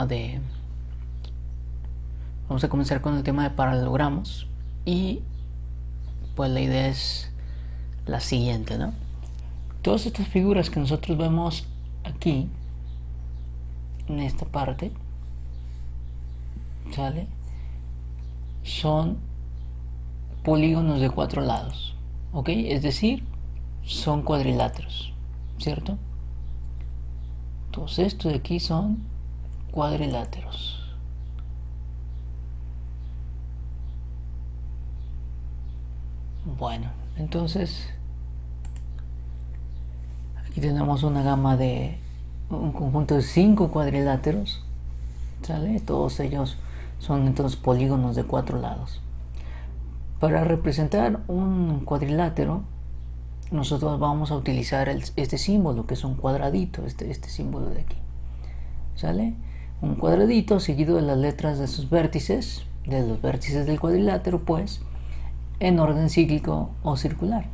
de vamos a comenzar con el tema de paralelogramos y pues la idea es la siguiente, ¿no? Todas estas figuras que nosotros vemos aquí en esta parte, ¿sale? Son polígonos de 4 lados, ¿ok? Es decir, son cuadriláteros, ¿cierto? Todos estos de aquí son cuadriláteros. Bueno, entonces aquí tenemos una gama de un conjunto de 5 cuadriláteros, ¿sale? Todos ellos son entonces polígonos de 4 lados. Para representar un cuadrilátero, nosotros vamos a utilizar este símbolo, que es un cuadradito, este símbolo de aquí, ¿sale? Un cuadradito seguido de las letras de sus vértices, de los vértices del cuadrilátero, pues, en orden cíclico o circular,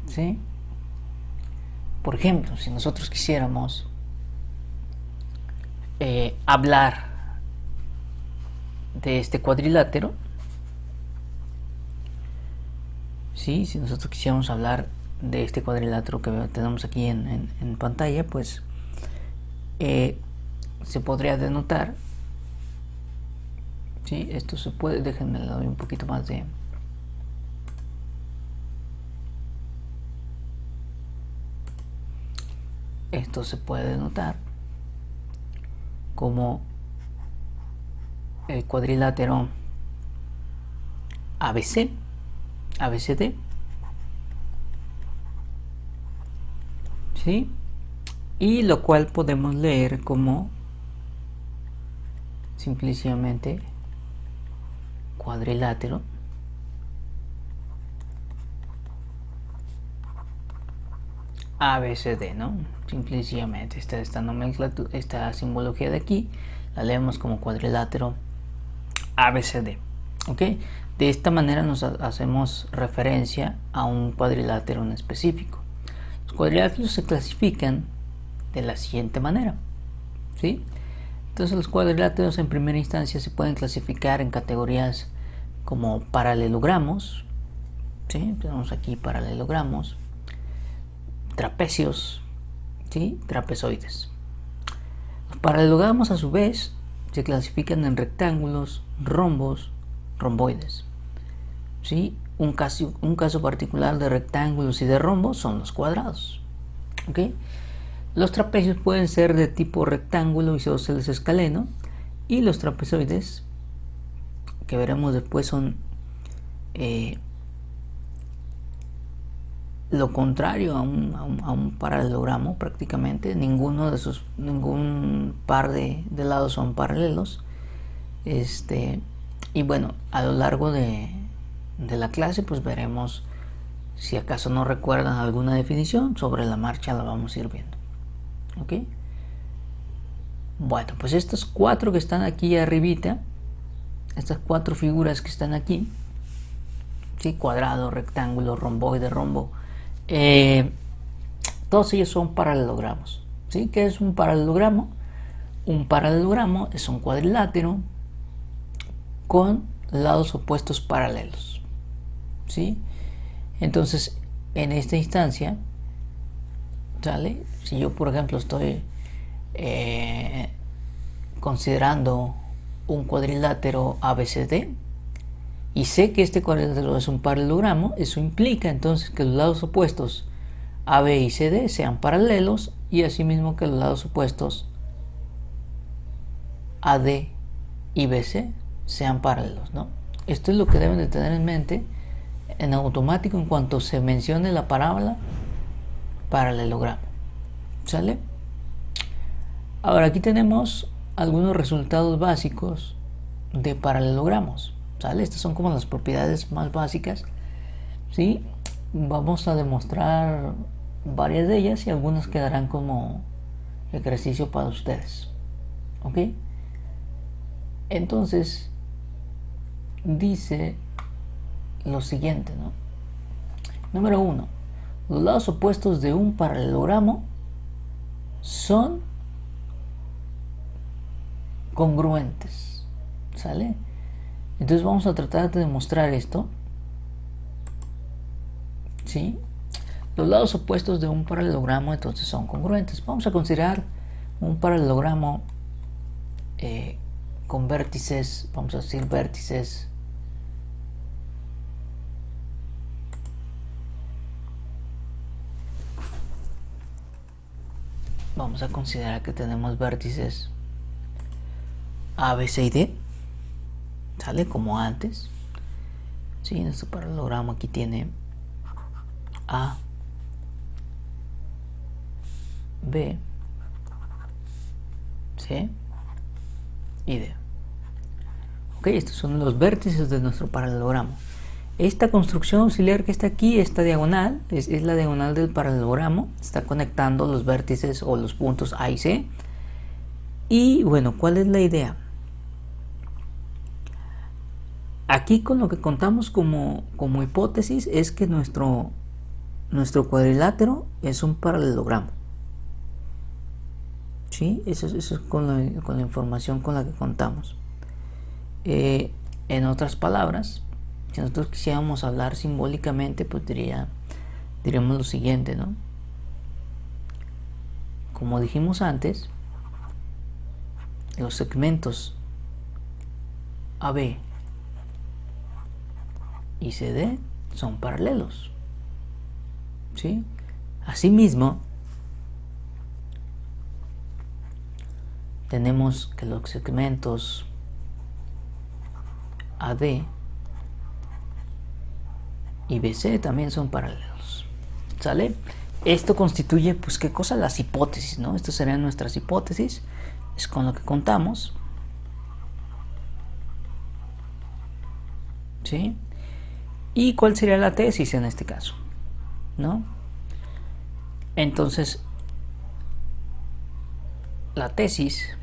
¿sí? Por ejemplo, si nosotros quisiéramos hablar de este cuadrilátero, ¿sí? Si nosotros quisiéramos hablar de este cuadrilátero que tenemos aquí en pantalla, pues se podría denotar, ¿sí? Esto se puede, déjenme le doy un poquito más de esto se puede denotar como el cuadrilátero ABC, ABCD, ¿sí? Y lo cual podemos leer como simplemente cuadrilátero ABCD, ¿no? Simplemente esta nomenclatura, esta simbología de aquí la leemos como cuadrilátero ABCD, ¿ok? De esta manera nos hacemos referencia a un cuadrilátero en específico. Los cuadriláteros se clasifican de la siguiente manera, ¿sí? Entonces los cuadriláteros en primera instancia se pueden clasificar en categorías como paralelogramos, ¿sí? Tenemos aquí paralelogramos, trapecios, ¿sí? Trapezoides. Los paralelogramos a su vez se clasifican en rectángulos, rombos, romboides, ¿sí? Un caso particular de rectángulos y de rombos son los cuadrados, ¿ok? Los trapecios pueden ser de tipo rectángulo isósceles escaleno, y los trapezoides, que veremos después, son lo contrario a un paralelogramo prácticamente. Ningún par de lados son paralelos. Y bueno, a lo largo de la clase pues veremos, si acaso no recuerdan alguna definición, sobre la marcha la vamos a ir viendo, ¿ok? Bueno, pues estos 4 que están aquí arribita, estas 4 figuras que están aquí, ¿sí? Cuadrado, rectángulo, romboide, rombo, todos ellos son paralelogramos, ¿sí? ¿Qué es un paralelogramo? Un paralelogramo es un cuadrilátero con lados opuestos paralelos, ¿sí? Entonces, en esta instancia, ¿sale? Si yo, por ejemplo, estoy considerando un cuadrilátero ABCD y sé que este cuadrilátero es un paralelogramo, eso implica entonces que los lados opuestos AB y CD sean paralelos, y asimismo que los lados opuestos AD y BC sean paralelos, ¿no? Esto es lo que deben de tener en mente en automático en cuanto se mencione la palabra paralelogramo, ¿sale? Ahora aquí tenemos algunos resultados básicos de paralelogramos, ¿sale? Estas son como las propiedades más básicas, ¿sí? Vamos a demostrar varias de ellas y algunas quedarán como ejercicio para ustedes, ¿ok? Entonces dice lo siguiente, ¿no? Número 1. Los lados opuestos de un paralelogramo son congruentes, ¿sale? Entonces vamos a tratar de demostrar esto, ¿sí? Los lados opuestos de un paralelogramo entonces son congruentes. Vamos a considerar un paralelogramo con vértices, vamos a decir vértices vamos a considerar que tenemos vértices A, B, C y D, ¿sale? Como antes, ¿sí? Nuestro paralelogramo aquí tiene A, B, C y D. Ok, estos son los vértices de nuestro paralelogramo. Esta construcción auxiliar que está aquí, esta diagonal, es la diagonal del paralelogramo, está conectando los vértices o los puntos A y C. Y bueno, ¿cuál es la idea? Aquí con lo que contamos como hipótesis es que nuestro cuadrilátero es un paralelogramo. ¿Sí? Eso es con la información con la que contamos. En otras palabras, si nosotros quisiéramos hablar simbólicamente, pues diríamos lo siguiente, ¿no? Como dijimos antes, los segmentos AB y CD son paralelos, ¿sí? Asimismo, tenemos que los segmentos AD y BC también son paralelos, ¿sale? Esto constituye, pues, ¿qué cosa? Las hipótesis, ¿no? Estas serían nuestras hipótesis, es con lo que contamos, ¿sí? ¿Y cuál sería la tesis en este caso? ¿No? Entonces, la tesis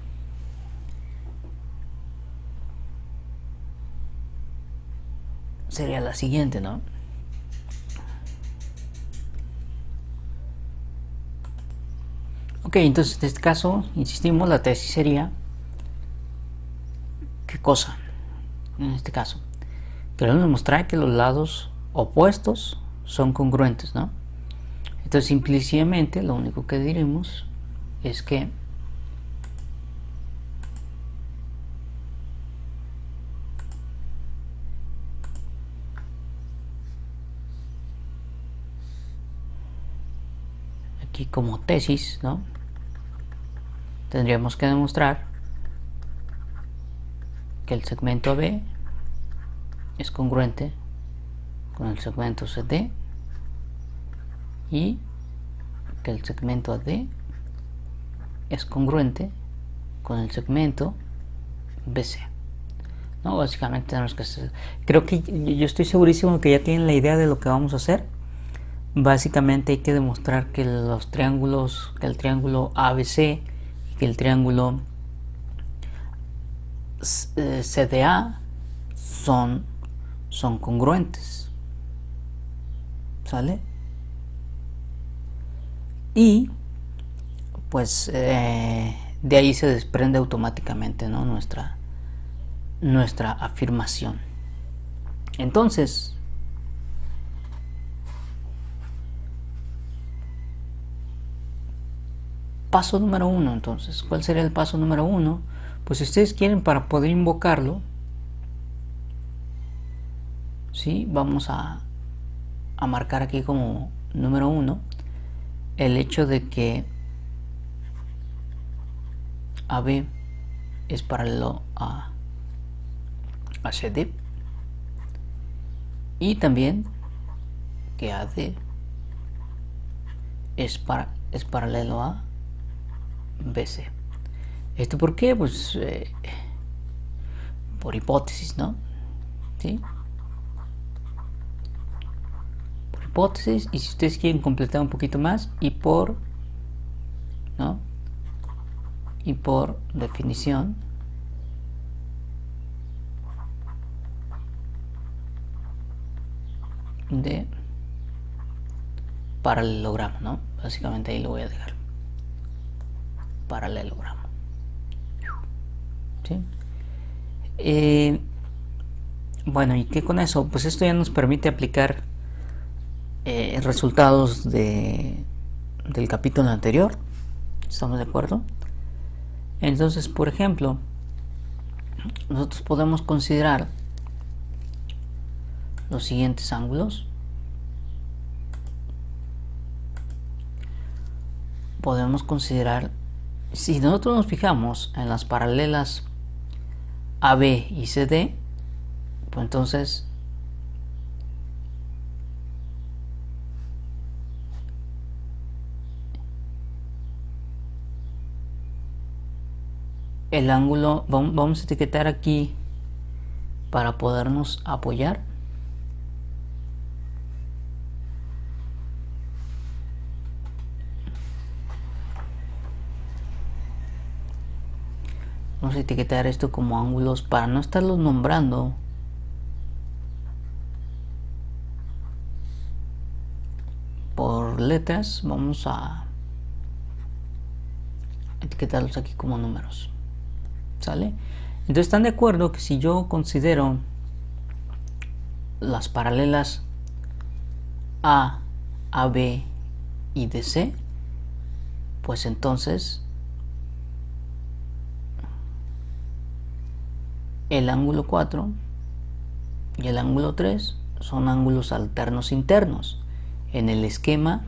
sería la siguiente, ¿no? Ok, entonces en este caso, insistimos, la tesis sería ¿qué cosa? En este caso, queremos demostrar que los lados opuestos son congruentes, ¿no? Entonces, simplemente lo único que diremos es que aquí como tesis, ¿no? Tendríamos que demostrar que el segmento AB es congruente con el segmento CD y que el segmento AD es congruente con el segmento BC. No, básicamente tenemos que hacer, creo que yo estoy segurísimo que ya tienen la idea de lo que vamos a hacer. Básicamente hay que demostrar que los triángulos, que el triángulo ABC y que el triángulo CDA son congruentes, ¿sale? Y pues de ahí se desprende automáticamente, ¿no? nuestra afirmación. Entonces, paso número 1, entonces, ¿cuál sería el paso número 1? Pues si ustedes quieren, para poder invocarlo, ¿sí? Vamos a marcar aquí como número 1 el hecho de que AB es paralelo a CD y también que AD es paralelo a BC. ¿Esto por qué? Pues por hipótesis, ¿no? ¿Sí? Por hipótesis, y si ustedes quieren completar un poquito más, y por, ¿no? Y por definición de paralelogramo, ¿no? Básicamente ahí lo voy a dejar. Paralelogramo. ¿sí? Bueno, ¿y qué con eso? Pues esto ya nos permite aplicar resultados del capítulo anterior. ¿Estamos de acuerdo? Entonces, por ejemplo, nosotros podemos considerar los siguientes ángulos. Podemos considerar, si nosotros nos fijamos en las paralelas AB y CD, pues entonces el ángulo, vamos a etiquetar aquí para podernos apoyar. Vamos a etiquetar esto como ángulos para no estarlos nombrando. Por letras, vamos a etiquetarlos aquí como números. ¿Sale? Entonces, ¿están de acuerdo que si yo considero las paralelas A, AB y DC, pues entonces el ángulo 4 y el ángulo 3 son ángulos alternos internos en el esquema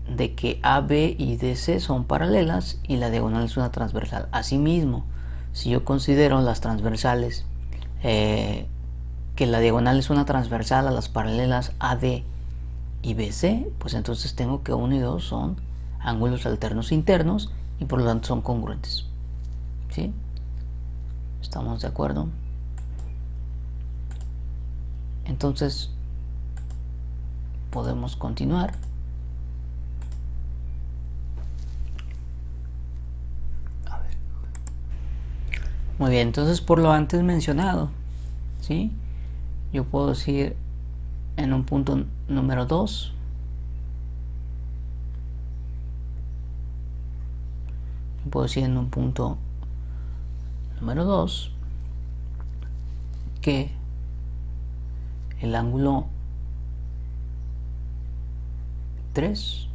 de que AB y DC son paralelas y la diagonal es una transversal. Asimismo, si yo considero las transversales, que la diagonal es una transversal a las paralelas AD y BC, pues entonces tengo que 1 y 2 son ángulos alternos internos y por lo tanto son congruentes. ¿Sí? ¿Estamos de acuerdo? Entonces podemos continuar. A ver. Muy bien, entonces por lo antes mencionado, ¿sí? Yo puedo decir en un punto número 2, puedo decir en un punto número 2 que el ángulo 3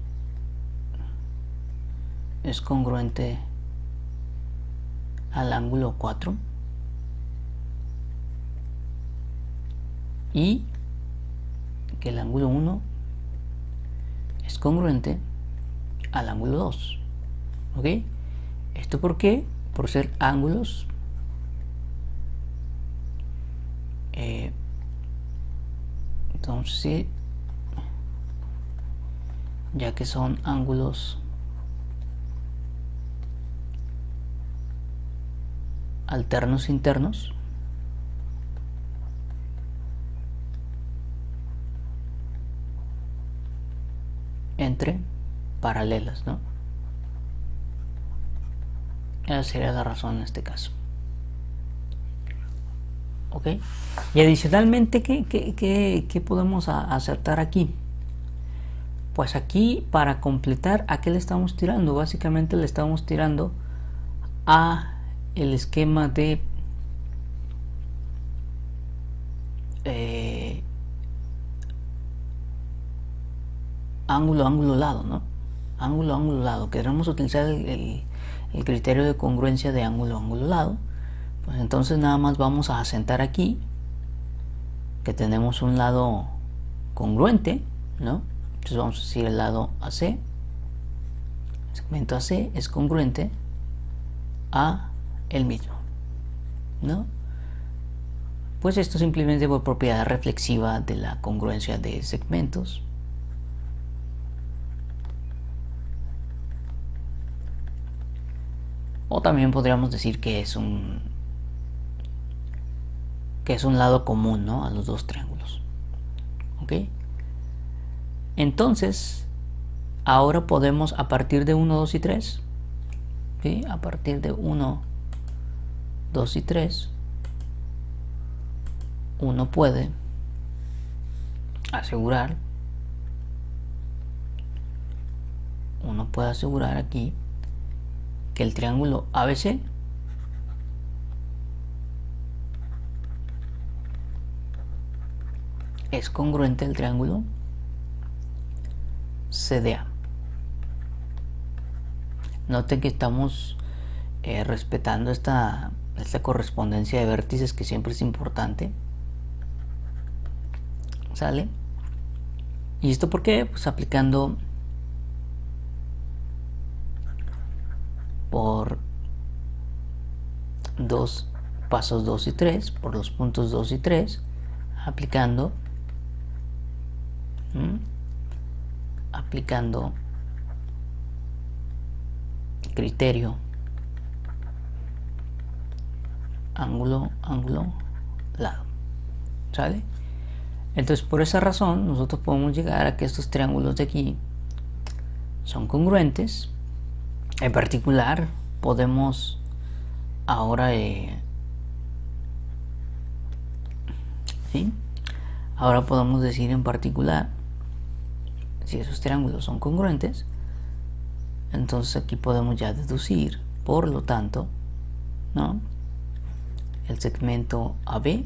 es congruente al ángulo 4 y que el ángulo 1 es congruente al ángulo 2. ¿Ok? ¿Esto por qué? Por ser ángulos entonces, ya que son ángulos alternos internos, entre paralelas, ¿no? Esa sería la razón en este caso. ¿Ok? Y adicionalmente, ¿qué podemos acertar aquí? Pues aquí, para completar, ¿a qué le estamos tirando? Básicamente le estamos tirando a el esquema de ángulo, lado, ¿no? Ángulo, lado. Queremos utilizar el criterio de congruencia de ángulo, lado. Pues entonces nada más vamos a asentar aquí que tenemos un lado congruente, ¿no? Entonces vamos a decir el lado AC, el segmento AC es congruente a el mismo, ¿no? Pues esto simplemente por propiedad reflexiva de la congruencia de segmentos. O también podríamos decir que es un lado común, ¿no? A los dos triángulos. ¿Ok? Entonces, ahora podemos, a partir de 1, 2 y 3, ¿sí? A partir de 1, 2 y 3, uno puede asegurar aquí que el triángulo ABC es congruente al triángulo CDA. Noten que estamos respetando esta correspondencia de vértices, que siempre es importante. ¿Sale? ¿Y esto por qué? Pues aplicando por dos pasos 2 y 3, por los puntos 2 y 3, aplicando criterio ángulo, lado. ¿Sale? Entonces, por esa razón nosotros podemos llegar a que estos triángulos de aquí son congruentes. En particular, podemos ahora ¿sí? Ahora podemos decir en particular, si esos triángulos son congruentes, entonces aquí podemos ya deducir, por lo tanto, ¿no?, el segmento AB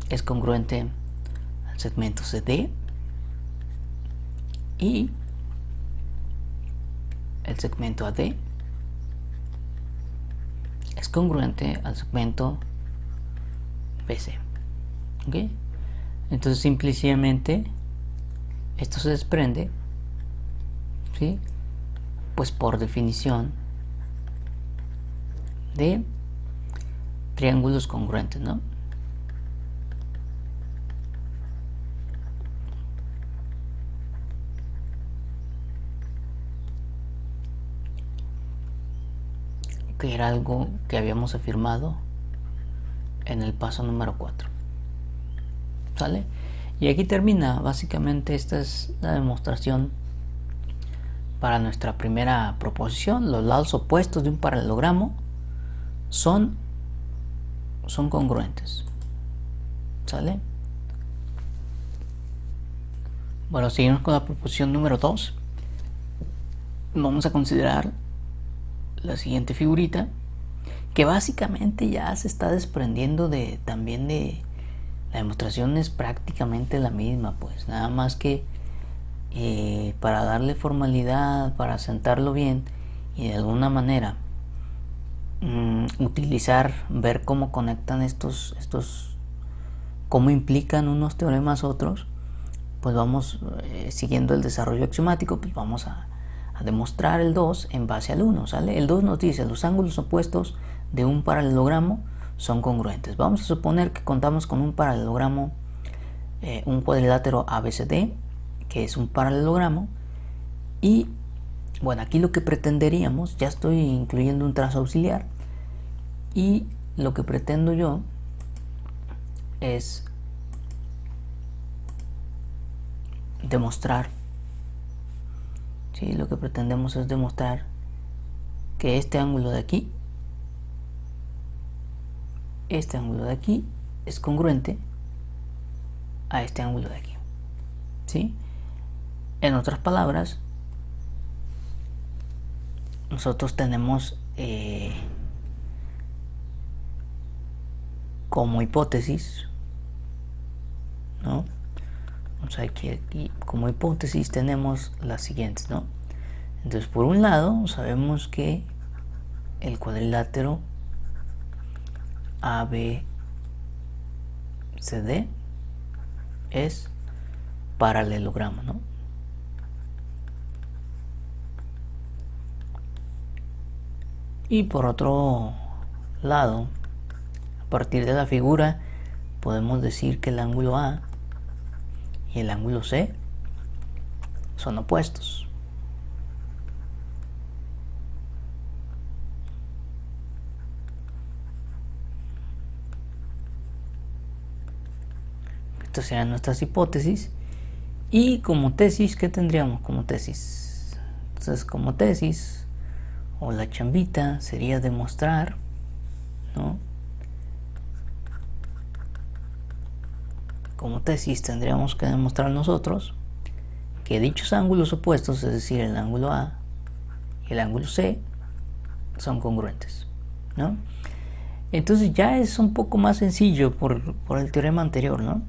es congruente al segmento CD y el segmento AD es congruente al segmento BC. ¿Ok? Entonces simplemente esto se desprende, ¿sí?, pues por definición de triángulos congruentes, ¿no? Que era algo que habíamos afirmado en el paso número 4. ¿Sale? Y aquí termina. Básicamente esta es la demostración para nuestra primera proposición. Los lados opuestos de un paralelogramo son congruentes. ¿Sale? Bueno, seguimos con la proposición número 2. Vamos a considerar la siguiente figurita, que básicamente ya se está desprendiendo también de la demostración. Es prácticamente la misma, pues nada más que para darle formalidad, para sentarlo bien y de alguna manera utilizar, ver cómo conectan estos, cómo implican unos teoremas otros, pues vamos siguiendo el desarrollo axiomático, pues vamos a demostrar el 2 en base al 1, ¿sale? El 2 nos dice: los ángulos opuestos de un paralelogramo son congruentes. Vamos a suponer que contamos con un paralelogramo, un cuadrilátero ABCD, que es un paralelogramo, y bueno, aquí lo que pretenderíamos, ya estoy incluyendo un trazo auxiliar, y lo que pretendo yo es demostrar, ¿sí? Lo que pretendemos es demostrar que este ángulo de aquí es congruente a este ángulo de aquí, ¿sí? En otras palabras, nosotros tenemos como hipótesis, ¿no? O sea, aquí como hipótesis tenemos las siguientes, ¿no? Entonces, por un lado, sabemos que el cuadrilátero ABCD es paralelogramo, ¿no? Y por otro lado, a partir de la figura, podemos decir que el ángulo A y el ángulo C son opuestos. Estas serían nuestras hipótesis. Y como tesis, ¿qué tendríamos como tesis? Entonces, como tesis, o la chambita, sería demostrar, ¿no? Como tesis tendríamos que demostrar nosotros que dichos ángulos opuestos, es decir, el ángulo A y el ángulo C, son congruentes, ¿no? Entonces ya es un poco más sencillo por el teorema anterior, ¿no?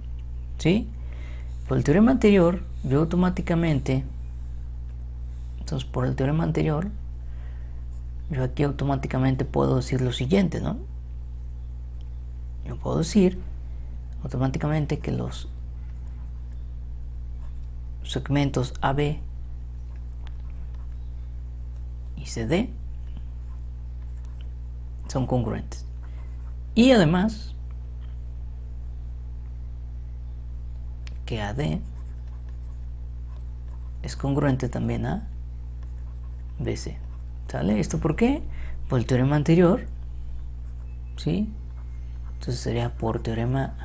¿sí? Por el teorema anterior, yo automáticamente, entonces por el teorema anterior, yo aquí automáticamente puedo decir lo siguiente, ¿no? Yo puedo decir automáticamente que los segmentos AB y CD son congruentes. Y además, que AD es congruente también a BC. ¿Sale? ¿Esto por qué? Por el teorema anterior, ¿sí? Entonces sería por teorema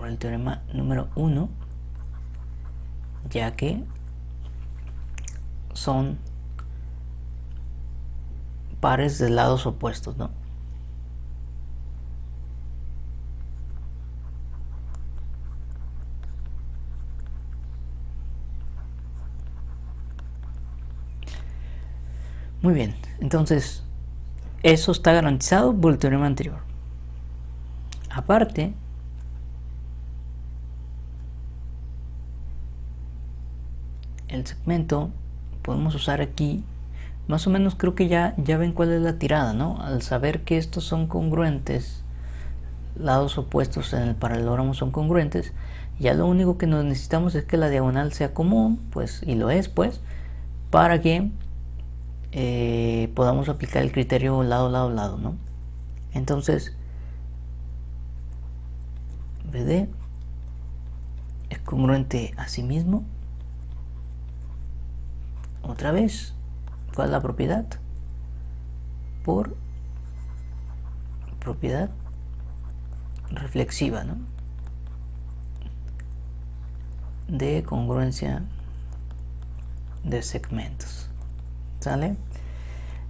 el teorema número 1, ya que son pares de lados opuestos, ¿no? Muy bien, entonces eso está garantizado por el teorema anterior. Aparte, el segmento podemos usar aquí, más o menos creo que ya ven cuál es la tirada, ¿no? Al saber que estos son congruentes, lados opuestos en el paralelogramo son congruentes, ya lo único que necesitamos es que la diagonal sea común, pues, y lo es, pues, para que podamos aplicar el criterio lado, lado, lado, ¿no? Entonces, BD es congruente a sí mismo. Otra vez, ¿cuál es la propiedad? Por propiedad reflexiva, ¿no? De congruencia de segmentos. ¿Sale?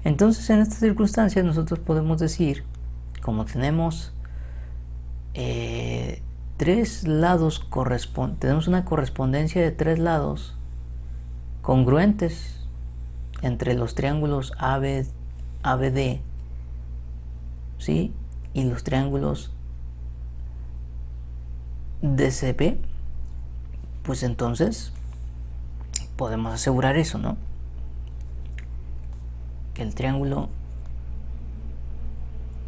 Entonces, en estas circunstancias nosotros podemos decir, como tenemos tres lados tenemos una correspondencia de tres lados congruentes entre los triángulos ABD, ¿sí? Y los triángulos DCP, pues entonces podemos asegurar eso, ¿no? Que el triángulo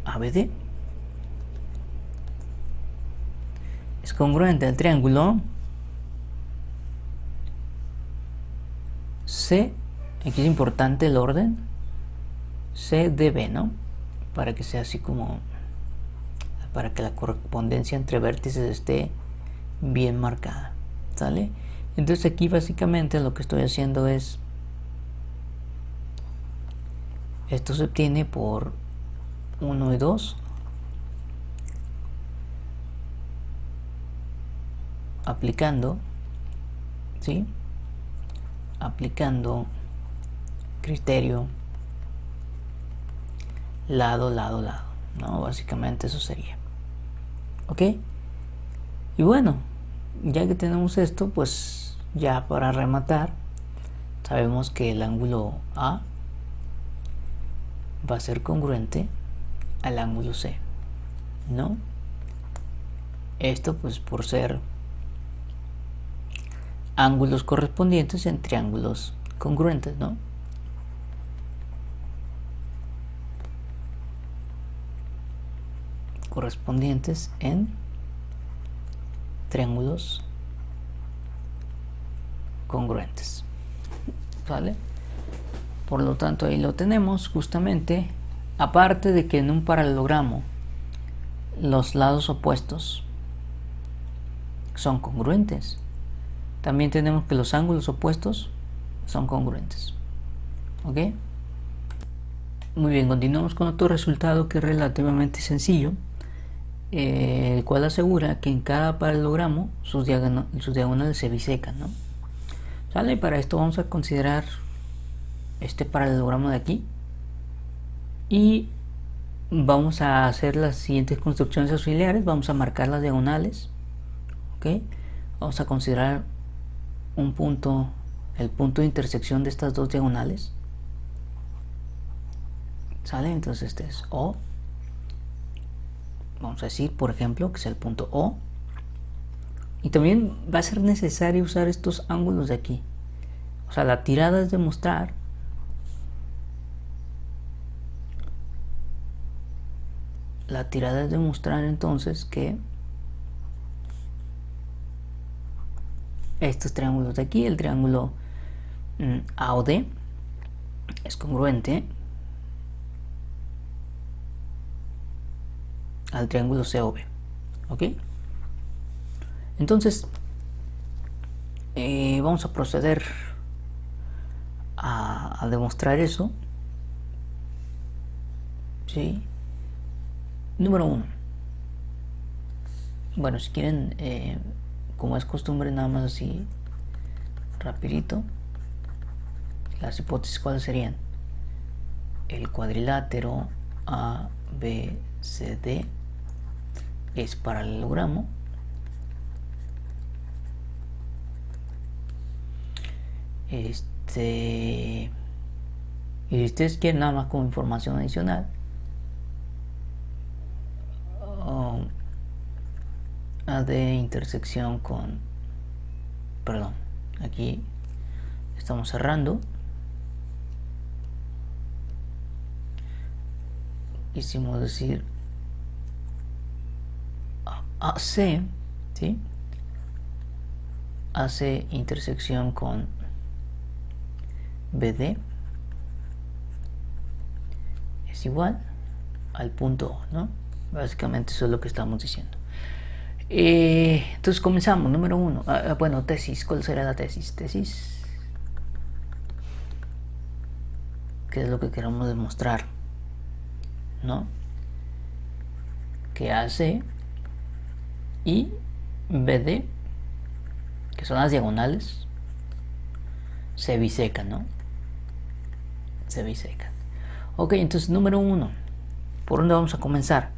ABD es congruente al triángulo C, aquí es importante el orden, CDB, ¿no? Para que sea así como, para que la correspondencia entre vértices esté bien marcada, ¿sale? Entonces aquí básicamente lo que estoy haciendo es, esto se obtiene por 1 y 2, aplicando, ¿sí? Aplicando criterio lado, lado, lado, ¿no? Básicamente eso sería, ¿ok? Y bueno, ya que tenemos esto, pues ya para rematar, sabemos que el ángulo A va a ser congruente al ángulo C, ¿no? Esto pues por ser ángulos correspondientes en triángulos congruentes, ¿no? Correspondientes en triángulos congruentes, ¿vale? Por lo tanto ahí lo tenemos justamente. Aparte de que en un paralelogramo los lados opuestos son congruentes, también tenemos que los ángulos opuestos son congruentes, ¿ok? Muy bien, continuamos con otro resultado que es relativamente sencillo, el cual asegura que en cada paralelogramo sus diagonales se bisecan, ¿no? ¿Sale? Para esto vamos a considerar este paralelogramo de aquí y vamos a hacer las siguientes construcciones auxiliares. Vamos a marcar las diagonales, ¿ok? Vamos a considerar un punto, el punto de intersección de estas dos diagonales, ¿sale? Entonces este es O, vamos a decir, por ejemplo, que es el punto O. Y también va a ser necesario usar estos ángulos de aquí. O sea, la tirada es demostrar entonces que estos triángulos de aquí, el triángulo AOD, es congruente al triángulo COB. ¿Ok? Entonces, vamos a proceder a demostrar eso. ¿Sí? Número 1. Bueno, si quieren, como es costumbre, nada más así, rapidito. Las hipótesis, ¿cuáles serían? El cuadrilátero ABCD es paralelogramo. Y si ustedes quieren nada más como información adicional, AD intersección con, perdón, aquí estamos cerrando. Quisimos decir AC, ¿sí? AC intersección con BD es igual al punto O, ¿no? Básicamente eso es lo que estamos diciendo. Entonces comenzamos. Número 1. Bueno, tesis. ¿Cuál será la tesis? Tesis. ¿Qué es lo que queremos demostrar? ¿No? Que AC y BD, que son las diagonales, se bisecan, ¿no? Se bisecan. Ok, entonces número 1. ¿Por dónde vamos a comenzar?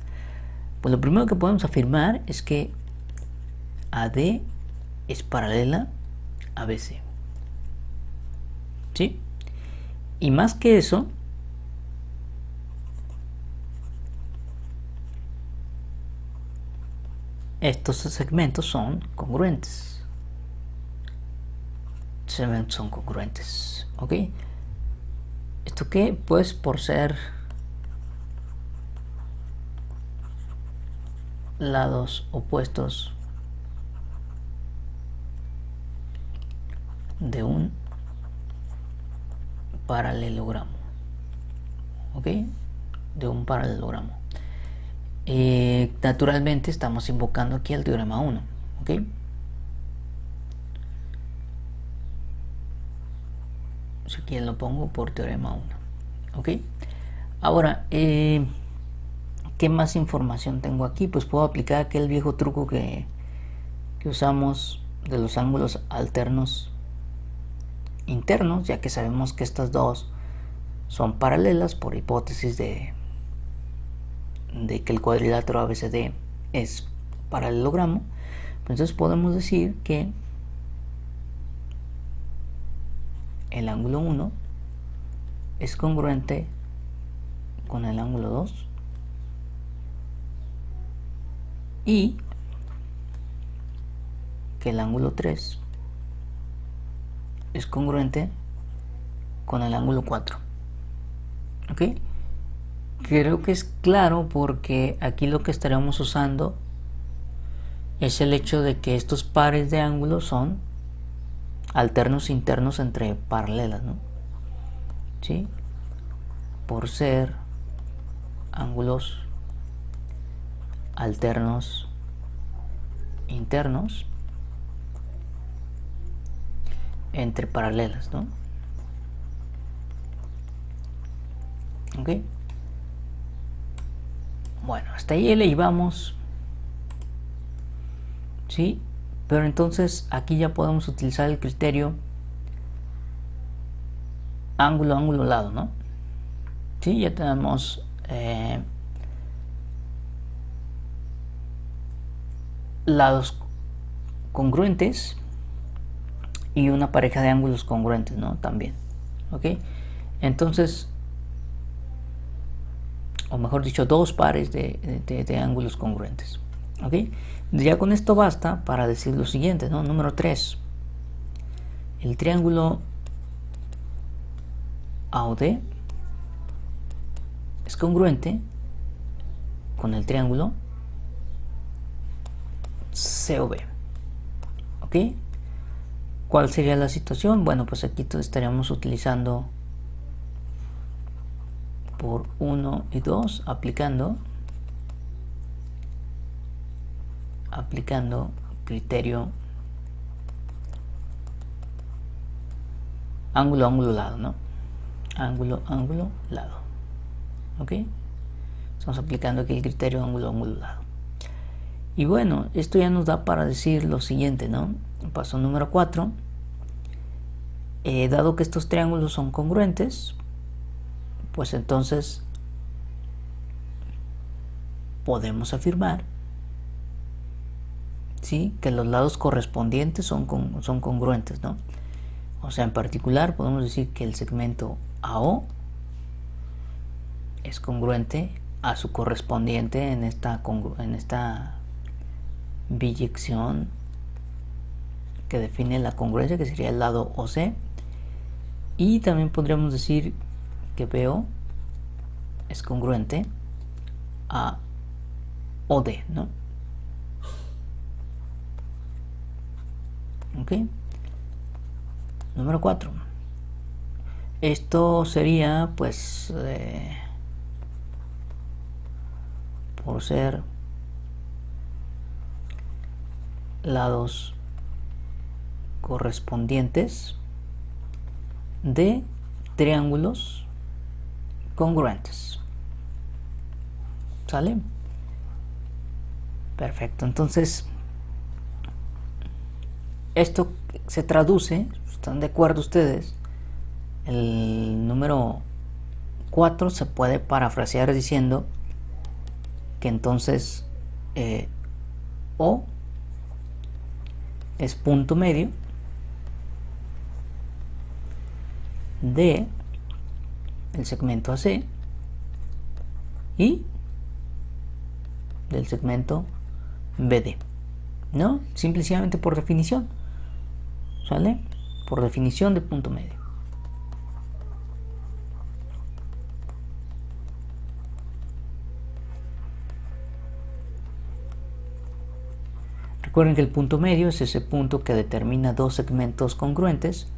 Pues lo primero que podemos afirmar es que AD es paralela a BC. ¿Sí? Y más que eso, estos segmentos son congruentes. Segmentos son congruentes. ¿Ok? ¿Esto qué? Pues por ser lados opuestos de un paralelogramo. ¿Ok? De un paralelogramo. Naturalmente estamos invocando aquí el teorema 1. ¿Ok? Si quieren lo pongo por teorema 1. ¿Ok? Ahora, ¿qué más información tengo aquí? Pues puedo aplicar aquel viejo truco que usamos de los ángulos alternos internos, ya que sabemos que estas dos son paralelas por hipótesis de que el cuadrilátero ABCD es paralelogramo. Entonces podemos decir que el ángulo 1 es congruente con el ángulo 2 y que el ángulo 3 es congruente con el ángulo 4. ¿Ok? Creo que es claro porque aquí lo que estaremos usando es el hecho de que estos pares de ángulos son alternos internos entre paralelas, ¿no? ¿Sí? Por ser ángulos alternos internos entre paralelas, ¿no? ¿Ok? Bueno, hasta ahí le llevamos. ¿Sí? Pero entonces aquí ya podemos utilizar el criterio ángulo, ángulo, lado, ¿no? Sí, ya tenemos lados congruentes y una pareja de ángulos congruentes, ¿no? También. ¿Ok? Entonces, o mejor dicho, dos pares de ángulos congruentes. ¿Ok? Ya con esto basta para decir lo siguiente, ¿no? Número 3. El triángulo AOD es congruente con el triángulo COB. ¿Ok? ¿Cuál sería la situación? Bueno, pues aquí estaríamos utilizando por 1 y 2, aplicando criterio ángulo, ángulo, lado, ¿no? Ángulo, ángulo, lado. ¿Ok? Estamos aplicando aquí el criterio ángulo, ángulo, lado. Y bueno, esto ya nos da para decir lo siguiente, ¿no? Paso número 4. Dado que estos triángulos son congruentes, pues entonces podemos afirmar, ¿sí?, que los lados correspondientes son congruentes, ¿no? O sea, en particular podemos decir que el segmento AO es congruente a su correspondiente en esta biyección que define la congruencia, que sería el lado OC. Y también podríamos decir que BO es congruente a OD, ¿no? ¿Ok? Número 4. Esto sería, pues, por ser lados correspondientes de triángulos congruentes. ¿Sale? Perfecto. Entonces, esto se traduce, ¿están de acuerdo ustedes? El número 4 se puede parafrasear diciendo que entonces O es punto medio de el segmento AC y del segmento BD, ¿no? Simplemente por definición, ¿sale? Por definición de punto medio. Recuerden que el punto medio es ese punto que determina dos segmentos congruentes.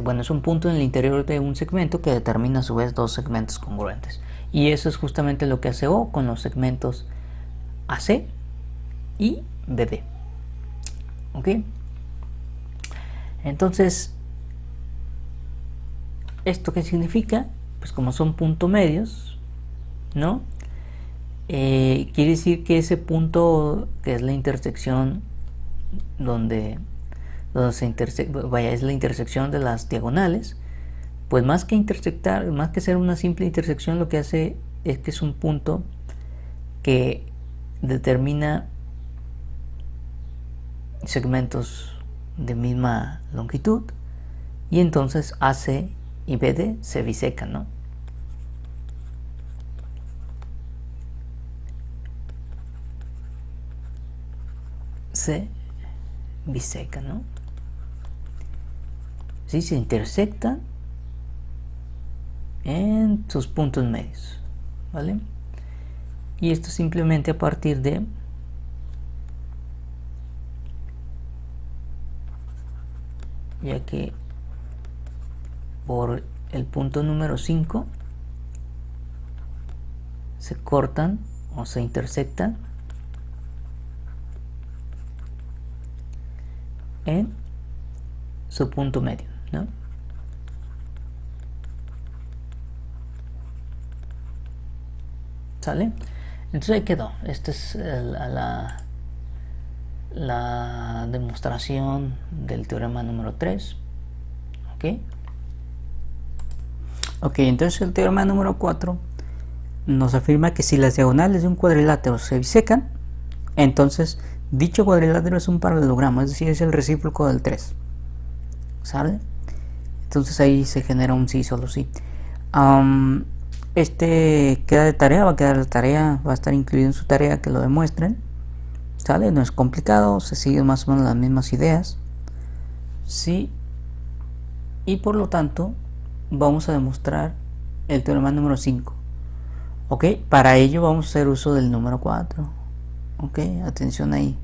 Bueno, es un punto en el interior de un segmento que determina a su vez dos segmentos congruentes. Y eso es justamente lo que hace O con los segmentos AC y BD. ¿Ok? Entonces, ¿esto qué significa? Pues como son puntos medios, ¿no? Quiere decir que ese punto, que es la intersección donde se es la intersección de las diagonales, pues más que intersectar, más que ser una simple intersección, lo que hace es que es un punto que determina segmentos de misma longitud, y entonces AC y BD se bisecan, ¿no? Se bisecan, ¿no? Sí, se intersectan en sus puntos medios, ¿vale? Y esto simplemente a partir de ya que por el punto número 5 se cortan o se intersectan en su punto medio, ¿no? ¿Sale? Entonces ahí quedó. Esta es la demostración del teorema número 3. Ok, entonces el teorema número 4 nos afirma que si las diagonales de un cuadrilátero se bisecan, entonces dicho cuadrilátero es un paralelogramo, es decir, es el recíproco del 3. ¿Sale? Entonces ahí se genera un sí, solo sí. Este queda de tarea, va a quedar de tarea, va a estar incluido en su tarea que lo demuestren. ¿Sale? No es complicado, se siguen más o menos las mismas ideas. Sí. Y por lo tanto, vamos a demostrar el teorema número 5. Ok, para ello vamos a hacer uso del número 4. Ok, atención ahí.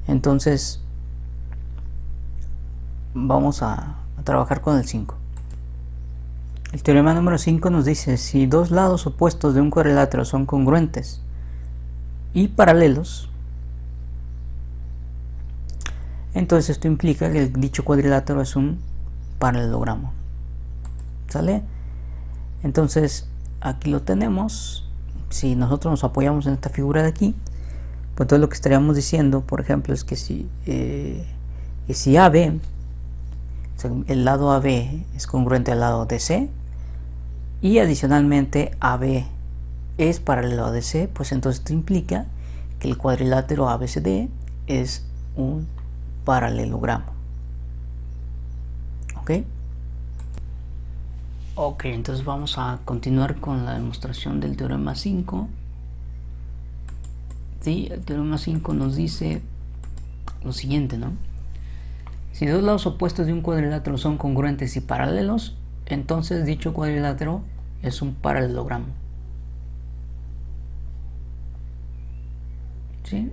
Entonces, vamos a trabajar con el 5. El teorema número 5 nos dice, si dos lados opuestos de un cuadrilátero son congruentes y paralelos, entonces esto implica que dicho cuadrilátero es un paralelogramo. ¿Sale? Entonces, aquí lo tenemos. Si nosotros nos apoyamos en esta figura de aquí, pues todo lo que estaríamos diciendo, por ejemplo, es que si AB, o sea, el lado AB es congruente al lado DC, y adicionalmente AB es paralelo a DC, pues entonces esto implica que el cuadrilátero ABCD es un paralelogramo. ¿Ok? Ok, entonces vamos a continuar con la demostración del teorema 5. Sí, el teorema 5 nos dice lo siguiente, ¿no? Si dos lados opuestos de un cuadrilátero son congruentes y paralelos, entonces dicho cuadrilátero es un paralelogramo. ¿Sí?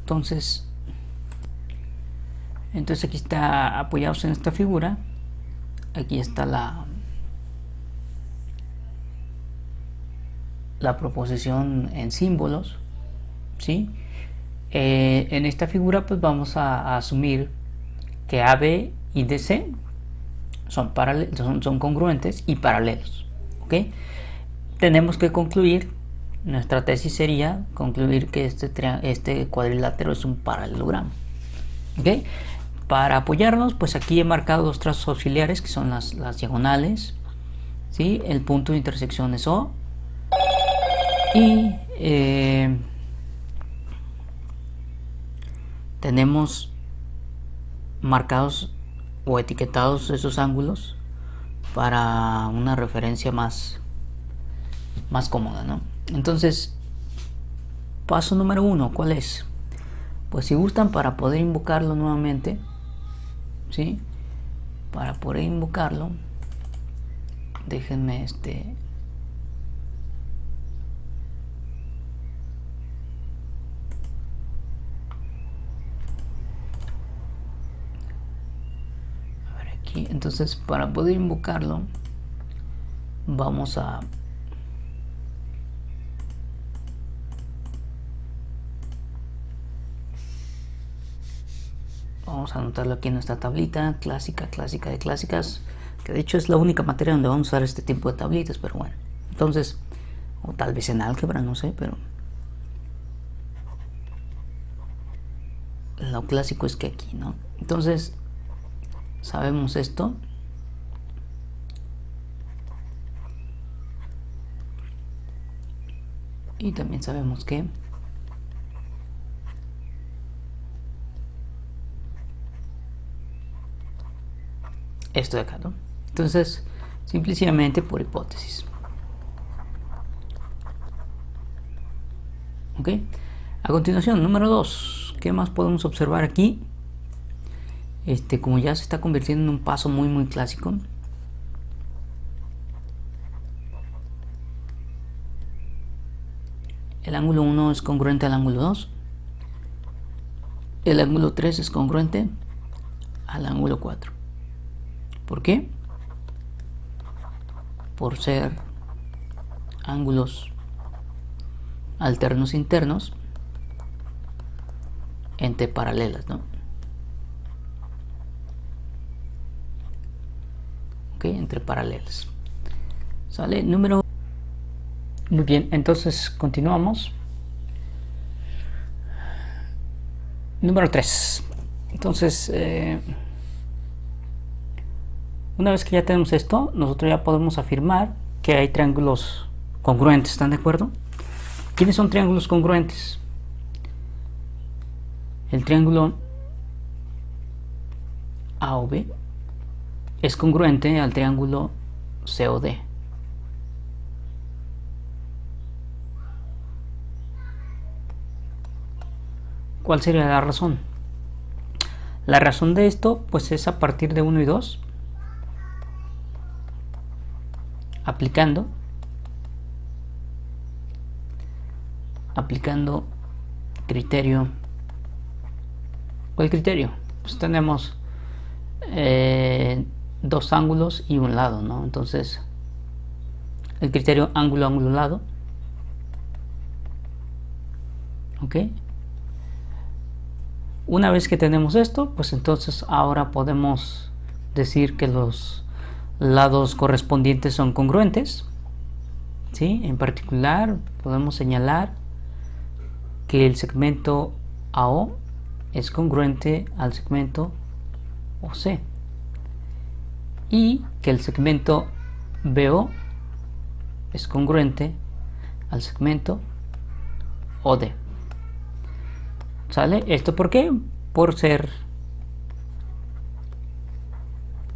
Entonces aquí está, apoyados en esta figura, aquí está la proposición en símbolos, ¿sí? En esta figura pues vamos a asumir que AB y DC son congruentes y paralelos, ¿ok? Tenemos que concluir, nuestra tesis sería concluir que este cuadrilátero es un paralelogramo, ¿ok? Para apoyarnos, pues aquí he marcado dos trazos auxiliares que son las diagonales, ¿sí? El punto de intersección es O y tenemos marcados o etiquetados esos ángulos para una referencia más cómoda, ¿no? Entonces, paso número 1, ¿cuál es? Pues si gustan, para poder invocarlo nuevamente, ¿sí? Para poder invocarlo, déjenme a ver aquí. Entonces, para poder invocarlo, vamos a anotarlo aquí en nuestra tablita clásica de clásicas, que de hecho es la única materia donde vamos a usar este tipo de tablitas, pero bueno. Entonces, o tal vez en álgebra, no sé, pero lo clásico es que aquí, ¿no? Entonces, sabemos esto. Y también sabemos que esto de acá, ¿no? Entonces, simplemente por hipótesis. ¿Ok? A continuación, número 2. ¿Qué más podemos observar aquí? Como ya se está convirtiendo en un paso muy clásico, el ángulo 1 es congruente al ángulo 2, el ángulo 3 es congruente al ángulo 4. ¿Por qué? Por ser ángulos alternos internos entre paralelas, ¿no? Ok, entre paralelas. ¿Sale? Número. Muy bien, entonces continuamos. Número 3. Entonces, una vez que ya tenemos esto, nosotros ya podemos afirmar que hay triángulos congruentes, ¿están de acuerdo? ¿Quiénes son triángulos congruentes? El triángulo AOB es congruente al triángulo COD. ¿Cuál sería la razón? La razón de esto pues es a partir de 1 y 2, aplicando criterio. ¿Cuál criterio? Pues tenemos dos ángulos y un lado, ¿no? Entonces el criterio ángulo, ángulo, lado. ¿Ok? Una vez que tenemos esto, pues entonces ahora podemos decir que los lados correspondientes son congruentes, ¿sí? En particular podemos señalar que el segmento AO es congruente al segmento OC y que el segmento BO es congruente al segmento OD. ¿Sale? ¿Esto por qué? Por ser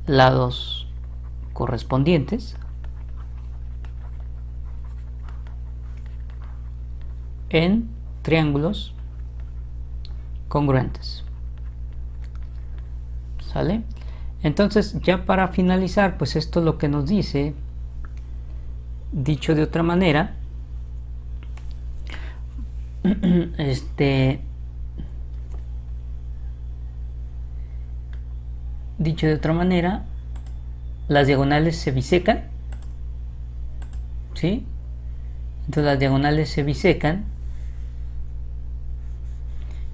lados correspondientes en triángulos congruentes. ¿Sale? Entonces, ya para finalizar, pues esto es lo que nos dice, dicho de otra manera, dicho de otra manera, las diagonales se bisecan, ¿sí? Entonces las diagonales se bisecan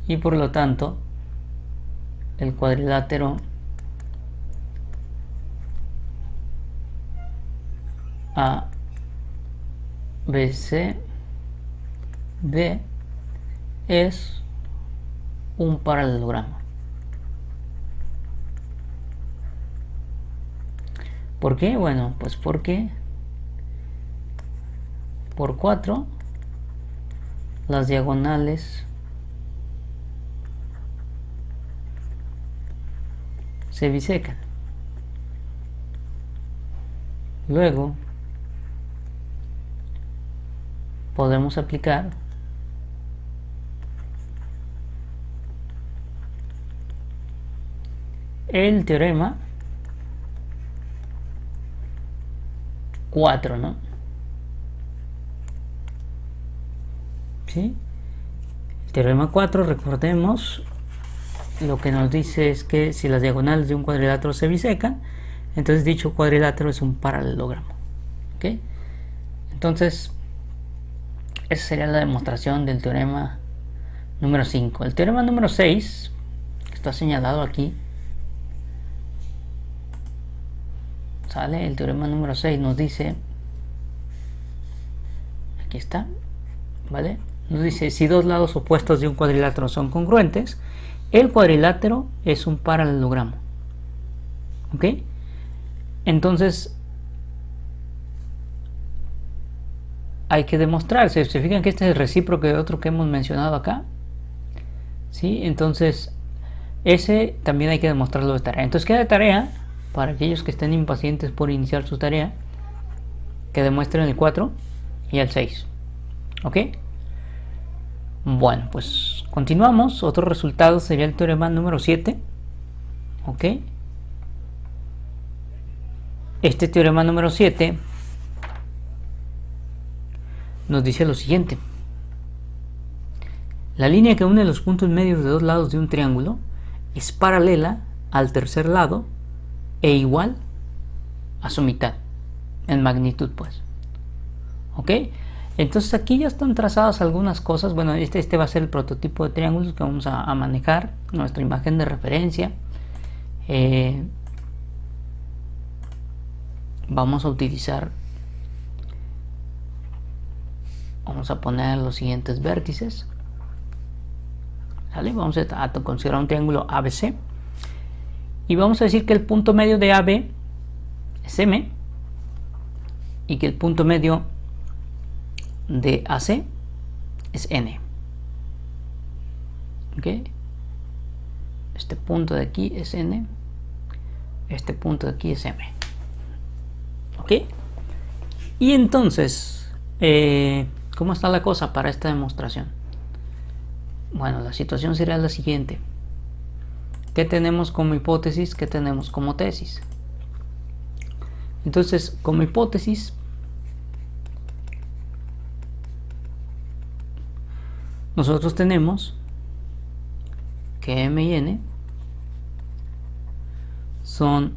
y por lo tanto el cuadrilátero ABCD es un paralelogramo. ¿Por qué? Bueno, pues porque por 4 las diagonales se bisecan. Luego podemos aplicar el teorema 4, ¿no? ¿Sí? El teorema 4, recordemos, lo que nos dice es que si las diagonales de un cuadrilátero se bisecan, entonces dicho cuadrilátero es un paralelogramo. ¿Ok? Entonces, esa sería la demostración del teorema número 5. El teorema número 6, que está señalado aquí, ¿sale? El teorema número 6 nos dice, aquí está, ¿vale? Nos dice, si dos lados opuestos de un cuadrilátero son congruentes, el cuadrilátero es un paralelogramo. ¿Ok? Entonces, hay que demostrar, se fijan que este es el recíproco de otro que hemos mencionado acá, ¿sí? Entonces, ese también hay que demostrarlo de tarea. Entonces, queda de tarea, para aquellos que estén impacientes por iniciar su tarea, que demuestren el 4 y el 6. ¿Ok? Bueno, pues continuamos. Otro resultado sería el teorema número 7. ¿Ok? Este teorema número 7 nos dice lo siguiente. La línea que une los puntos medios de dos lados de un triángulo es paralela al tercer lado e igual a su mitad en magnitud, pues. ¿Ok? Entonces aquí ya están trazadas algunas cosas. Bueno, este va a ser el prototipo de triángulos que vamos a manejar, nuestra imagen de referencia. Vamos a utilizar, vamos a poner los siguientes vértices. ¿Sale? Vamos a considerar un triángulo ABC y vamos a decir que el punto medio de AB es M y que el punto medio de AC es N. ¿Ok? Este punto de aquí es N, este punto de aquí es M. ¿Ok? Y entonces, ¿cómo está la cosa para esta demostración? Bueno, la situación sería la siguiente. ¿Qué tenemos como hipótesis? ¿Qué tenemos como tesis? Entonces, como hipótesis, nosotros tenemos que M y N son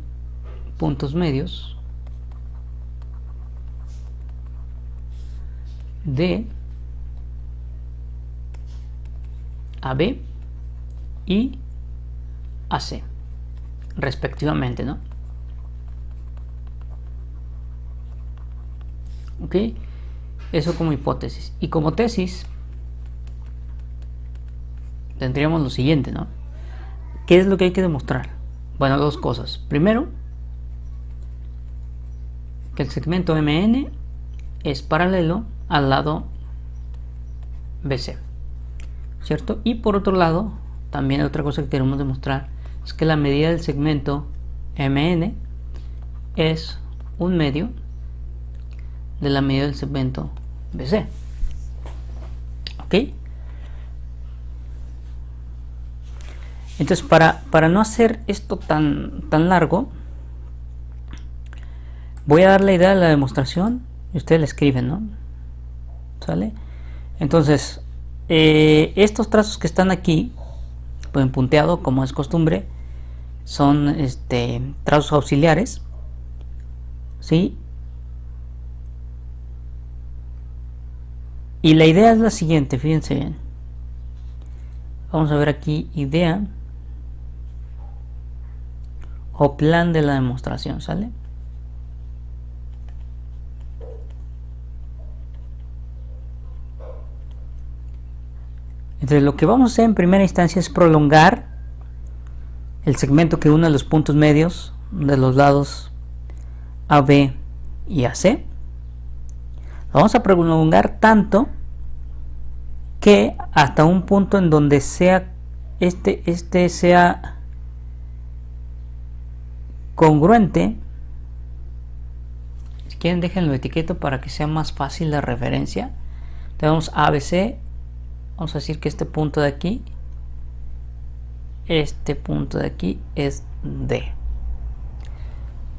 puntos medios de AB y AC, respectivamente, ¿no? Ok, eso como hipótesis. Y como tesis tendríamos lo siguiente, ¿no? ¿Qué es lo que hay que demostrar? Bueno, dos cosas. Primero, que el segmento MN es paralelo al lado BC, ¿cierto? Y por otro lado, también otra cosa que queremos demostrar es que la medida del segmento MN es un medio de la medida del segmento BC. ¿Ok? Entonces, para no hacer esto tan largo, voy a dar la idea de la demostración y ustedes la escriben, ¿no? ¿Sale? Entonces, estos trazos que están aquí, pues en punteado, como es costumbre, son trazos auxiliares, ¿sí? Y la idea es la siguiente, fíjense bien. Vamos a ver aquí idea o plan de la demostración, ¿sale? Entonces lo que vamos a hacer en primera instancia es prolongar el segmento que une los puntos medios de los lados AB y AC. Lo vamos a prolongar tanto que hasta un punto en donde sea este sea congruente. Si quieren, déjenlo etiqueto para que sea más fácil la referencia. Tenemos ABC, vamos a decir que este punto de aquí es D,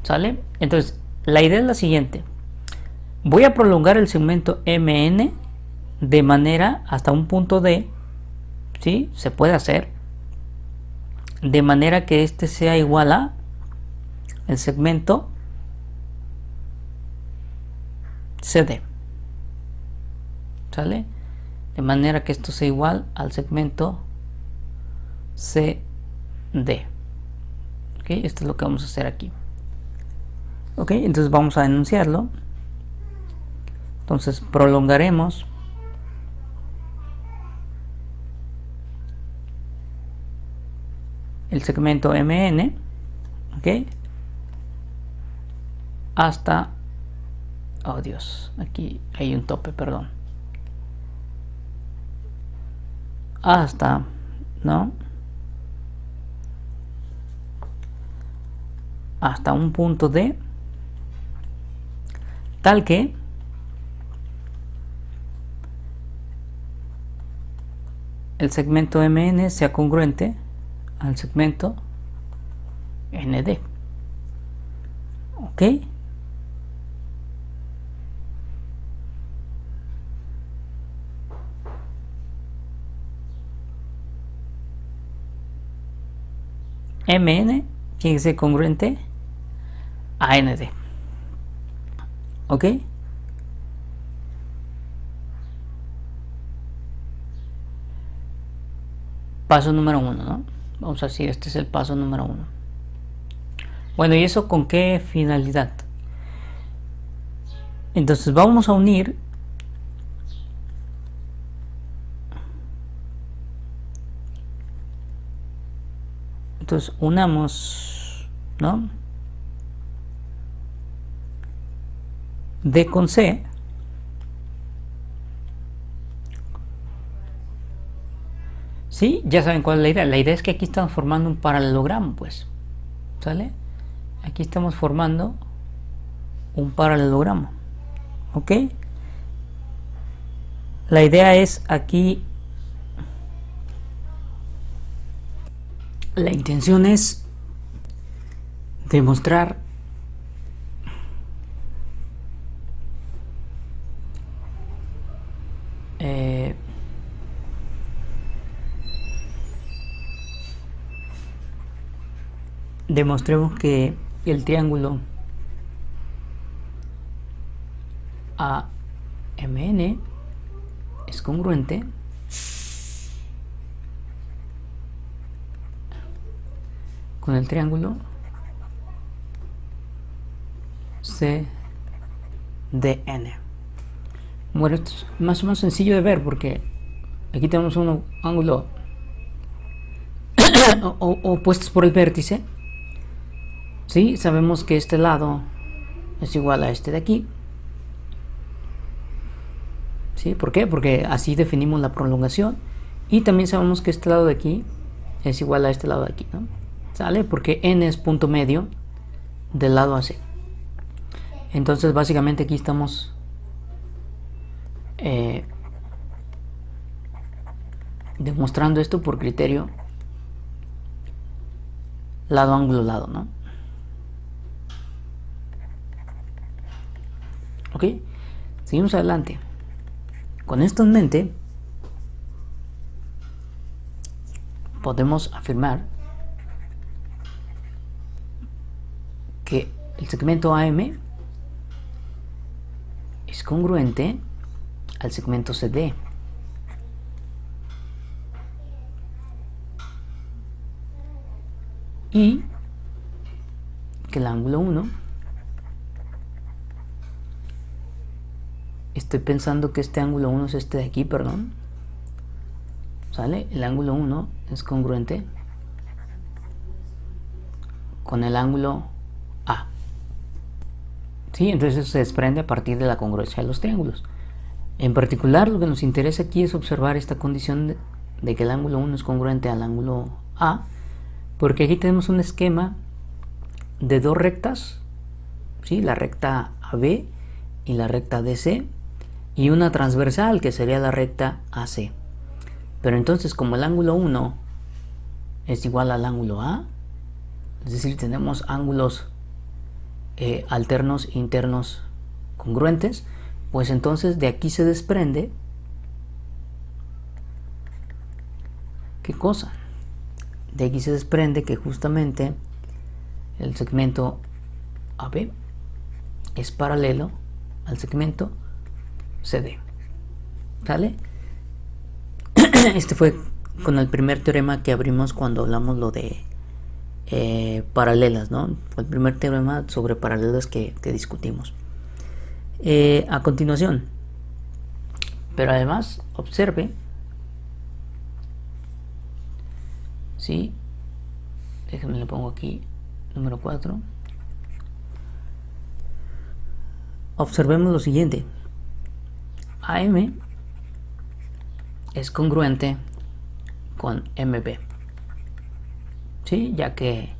¿sale? Entonces la idea es la siguiente: voy a prolongar el segmento MN de manera hasta un punto D, ¿sí? Se puede hacer de manera que este sea igual a el segmento CD, ¿sale? De manera que esto sea igual al segmento CD. ¿Ok? Esto es lo que vamos a hacer aquí. ¿Ok? Entonces vamos a enunciarlo. Entonces prolongaremos el segmento MN, ¿ok? Hasta, oh Dios, aquí hay un tope, perdón. Hasta, ¿no? Hasta un punto D, tal que el segmento MN sea congruente al segmento ND. ¿Ok? MN tiene que ser congruente a ND. ¿Ok? Paso número 1, ¿no? Vamos a decir, este es el paso número 1. Bueno, ¿y eso con qué finalidad? Entonces vamos a unir entonces unamos, ¿no? D con C ¿sí? Ya saben cuál es la idea. La idea es que aquí estamos formando un paralelogramo, pues, ¿sale? Aquí estamos formando un paralelogramo, ¿ok? La idea es aquí La intención es demostrar demostremos que el triángulo AMN es congruente con el triángulo CDN. Bueno, esto es más o menos sencillo de ver porque aquí tenemos un ángulo opuestos por el vértice. ¿Sí? Sabemos que este lado es igual a este de aquí. ¿Sí? ¿Por qué? Porque así definimos la prolongación. Y también sabemos que este lado de aquí es igual a este lado de aquí, ¿no? ¿Sale? Porque n es punto medio del lado AC. Entonces básicamente aquí estamos demostrando esto por criterio lado ángulo lado, ¿no? Ok, seguimos adelante. Con esto en mente podemos afirmar que el segmento AM es congruente al segmento CD. Y que el ángulo 1, estoy pensando que este ángulo 1 es este de aquí, perdón. ¿Sale? El ángulo 1 es congruente con el ángulo A. ¿Sí? Entonces eso se desprende a partir de la congruencia de los triángulos. En particular, lo que nos interesa aquí es observar esta condición de que el ángulo 1 es congruente al ángulo A, porque aquí tenemos un esquema de dos rectas, ¿sí? La recta AB y la recta DC, y una transversal que sería la recta AC. Pero entonces, como el ángulo 1 es igual al ángulo A, es decir, tenemos ángulos alternos e internos congruentes, pues entonces de aquí se desprende ¿qué cosa? De aquí se desprende que justamente el segmento AB es paralelo al segmento CD. ¿Sale? Este fue con el primer teorema que abrimos cuando hablamos lo de paralelas, ¿no? Fue el primer teorema sobre paralelas que discutimos. A continuación, pero además observe, ¿sí? Déjenme le pongo aquí número 4. Observemos lo siguiente. AM es congruente con MB, ¿sí? Ya que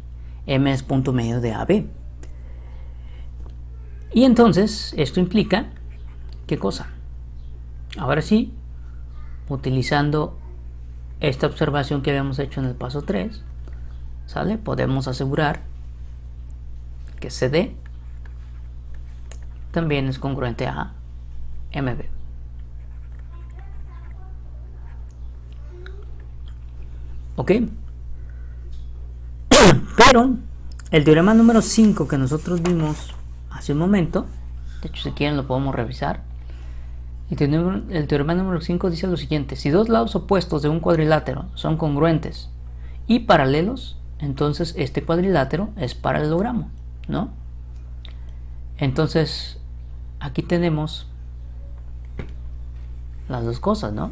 M es punto medio de AB. Y entonces esto implica ¿qué cosa? Ahora sí, utilizando esta observación que habíamos hecho en el paso 3, ¿sale? Podemos asegurar que CD también es congruente a MB. ¿Ok? Pero el teorema número 5 que nosotros vimos hace un momento, de hecho si quieren lo podemos revisar, el teorema número 5 dice lo siguiente: si dos lados opuestos de un cuadrilátero son congruentes y paralelos, entonces este cuadrilátero es paralelogramo, ¿no? Entonces aquí tenemos las dos cosas, ¿no?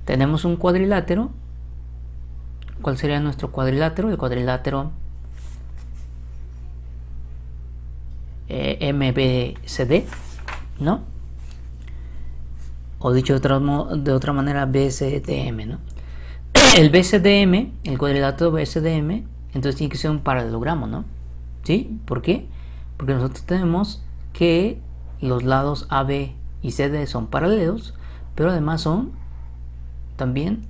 Tenemos un cuadrilátero. ¿Cuál sería nuestro cuadrilátero? El cuadrilátero MBCD, ¿no? O dicho de otra manera, BCDM, ¿no? El BCDM, el cuadrilátero BCDM, entonces tiene que ser un paralelogramo, ¿no? ¿Sí? ¿Por qué? Porque nosotros tenemos que los lados AB y CD son paralelos, pero además son también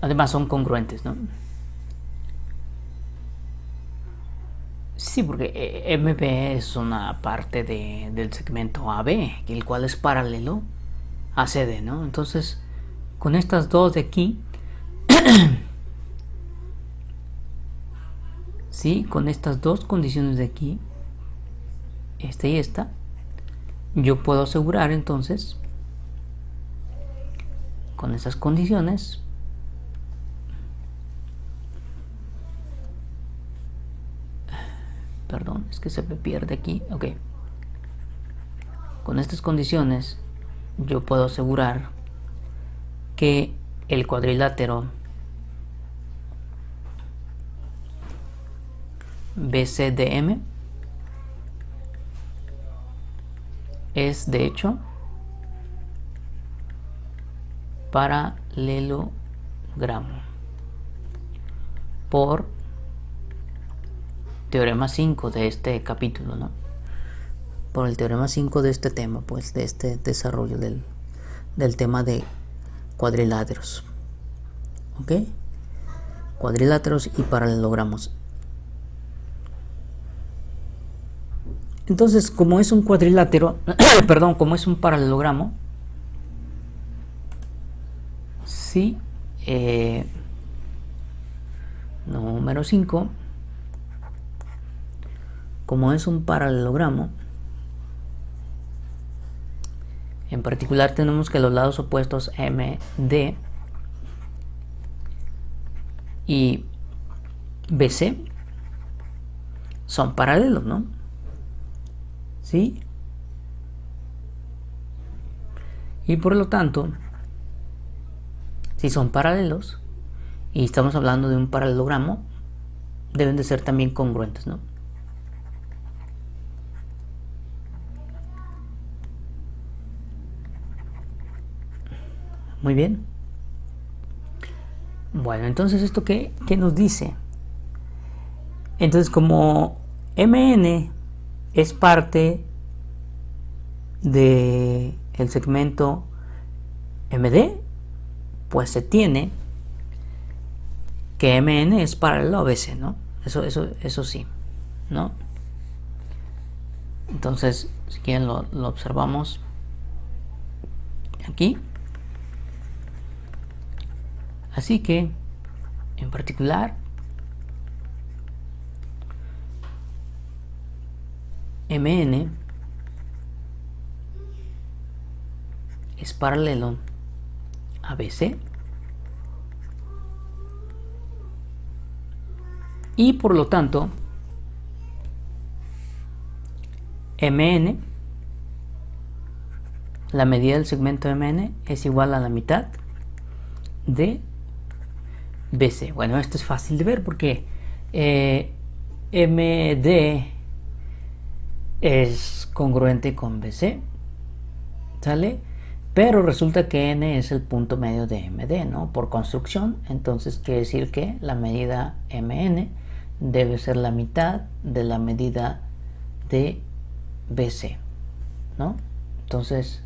Además son congruentes, ¿no? Sí, porque MB es una parte del segmento AB, el cual es paralelo a CD, ¿no? Entonces, con estas dos de aquí, sí, con estas dos condiciones de aquí, esta y esta, yo puedo asegurar entonces, con esas condiciones, perdón, es que se me pierde aquí, ok, con estas condiciones yo puedo asegurar que el cuadrilátero BCDM es de hecho paralelogramo por teorema 5 de este capítulo, ¿no? Por el teorema 5 de este tema, pues de este desarrollo del tema de cuadriláteros, ¿ok? Cuadriláteros y paralelogramos. Entonces, como es un cuadrilátero, perdón, como es un paralelogramo, sí, número 5, como es un paralelogramo, en particular tenemos que los lados opuestos MD y BC son paralelos, ¿no? ¿Sí? Y por lo tanto, si son paralelos y estamos hablando de un paralelogramo, deben de ser también congruentes, ¿no? Muy bien. Bueno, entonces ¿esto qué nos dice? Entonces, como MN es parte del segmento MD, pues se tiene que MN es paralelo a BC, ¿no? Eso sí, ¿no? Entonces, si quieren lo observamos aquí. Así que, en particular, MN es paralelo a BC y por lo tanto MN, la medida del segmento MN es igual a la mitad de BC. Bueno, esto es fácil de ver porque MD es congruente con BC, ¿sale? Pero resulta que N es el punto medio de MD, ¿no? Por construcción, entonces quiere decir que la medida MN debe ser la mitad de la medida de BC, ¿no? Entonces,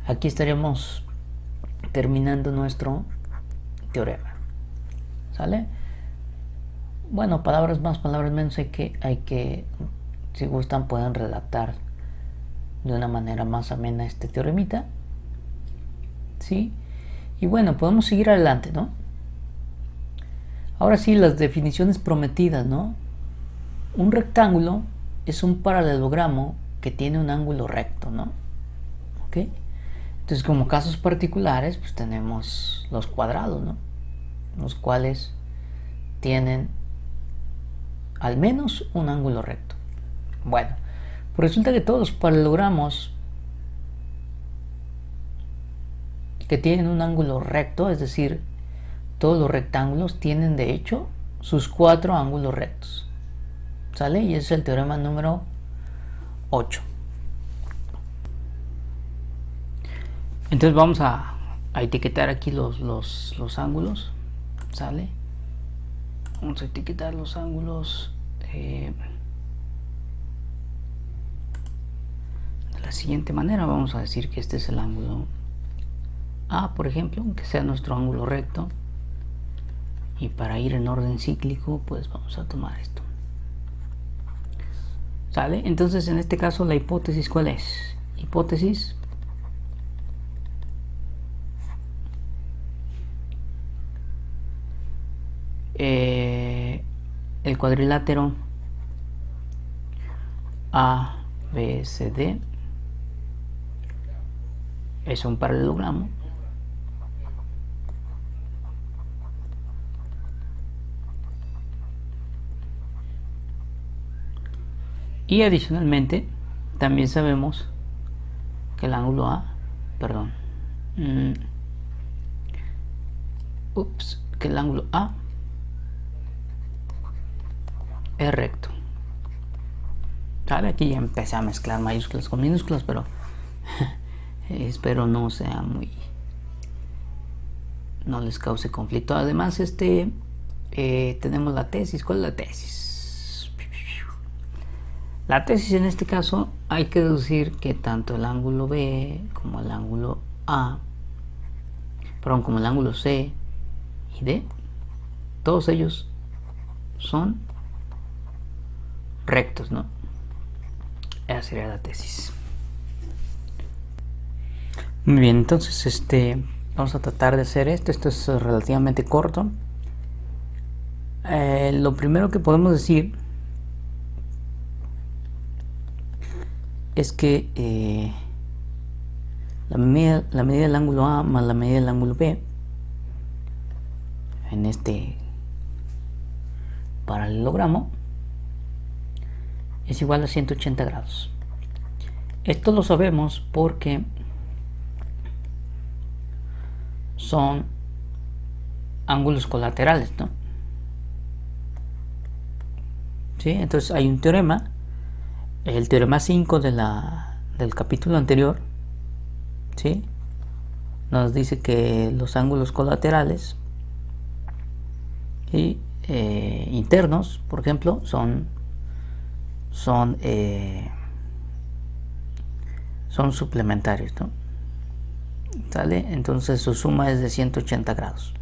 aquí estaríamos terminando nuestro teorema, ¿sale? Bueno, palabras más, palabras menos, hay que si gustan pueden redactar de una manera más amena este teoremita, ¿sí? Y bueno, podemos seguir adelante, ¿no? Ahora sí, las definiciones prometidas, ¿no? Un rectángulo es un paralelogramo que tiene un ángulo recto, ¿no? ¿Ok? Entonces, como casos particulares, pues tenemos los cuadrados, ¿no? Los cuales tienen al menos un ángulo recto. Bueno, pues resulta que todos los paralelogramos que tienen un ángulo recto, es decir, todos los rectángulos tienen de hecho sus 4 ángulos rectos, ¿sale? Y ese es el teorema número 8. Entonces vamos a etiquetar aquí los ángulos, ¿sale? Vamos a etiquetar los ángulos la siguiente manera. Vamos a decir que este es el ángulo A, por ejemplo, que sea nuestro ángulo recto. Y para ir en orden cíclico, pues vamos a tomar esto. ¿Sale? Entonces, en este caso, la hipótesis, ¿cuál es? Hipótesis el cuadrilátero ABCD es un paralelogramo y adicionalmente también sabemos que el ángulo A, perdón, que el ángulo A es recto. ¿Vale? Aquí ya empecé a mezclar mayúsculas con minúsculas, pero espero no sea no les cause conflicto. Además, tenemos la tesis. ¿Cuál es la tesis? La tesis en este caso hay que deducir que tanto el ángulo B como el ángulo A, perdón, como el ángulo C y D, todos ellos son rectos, ¿no? Esa sería la tesis. Muy bien, entonces vamos a tratar de hacer esto. Esto es relativamente corto. Lo primero que podemos decir es que la medida del ángulo A más la medida del ángulo B en este paralelogramo es igual a 180 grados. Esto lo sabemos porque son ángulos colaterales, ¿no? ¿Sí? Entonces hay un teorema, el teorema 5 del capítulo anterior, ¿sí? Nos dice que los ángulos colaterales y internos, por ejemplo, son suplementarios, ¿no? ¿Sale? Entonces su suma es de 180 grados.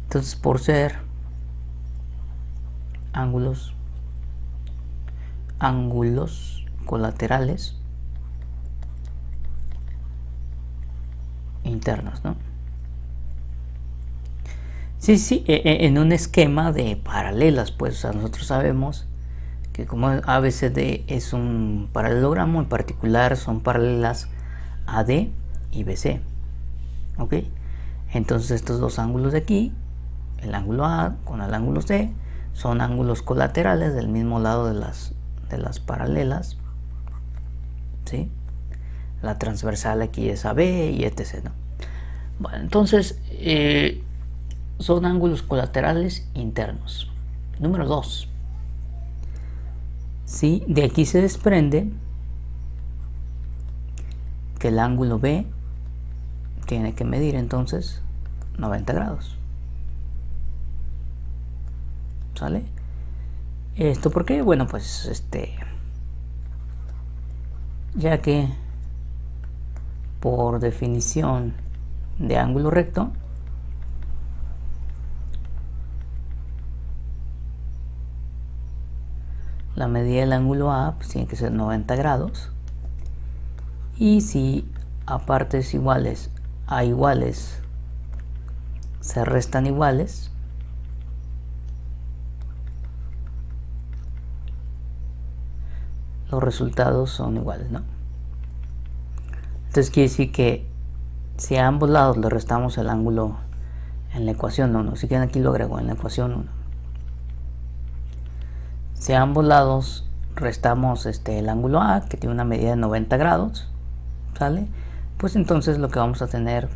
Entonces, por ser ángulos colaterales internos, ¿no? Sí, en un esquema de paralelas, pues, o sea, nosotros sabemos que como ABCD es un paralelogramo, en particular son paralelas AD y BC, ¿ok? Entonces estos dos ángulos de aquí, el ángulo A con el ángulo C, son ángulos colaterales del mismo lado de las paralelas, ¿sí? La transversal aquí es AB y etc., ¿no? Bueno, entonces son ángulos colaterales internos. Número 2. ¿Sí? De aquí se desprende que el ángulo B tiene que medir entonces 90 grados. ¿Sale? ¿Esto por qué? Bueno, pues ya que por definición de ángulo recto, la medida del ángulo A pues tiene que ser 90 grados, y si a partes iguales a iguales se restan iguales, los resultados son iguales, ¿no? Entonces quiere decir que si a ambos lados le restamos el ángulo en la ecuación 1, si quieren aquí lo agrego en la ecuación 1, si a ambos lados restamos el ángulo A, que tiene una medida de 90 grados, ¿sale? Pues entonces lo que vamos a tener,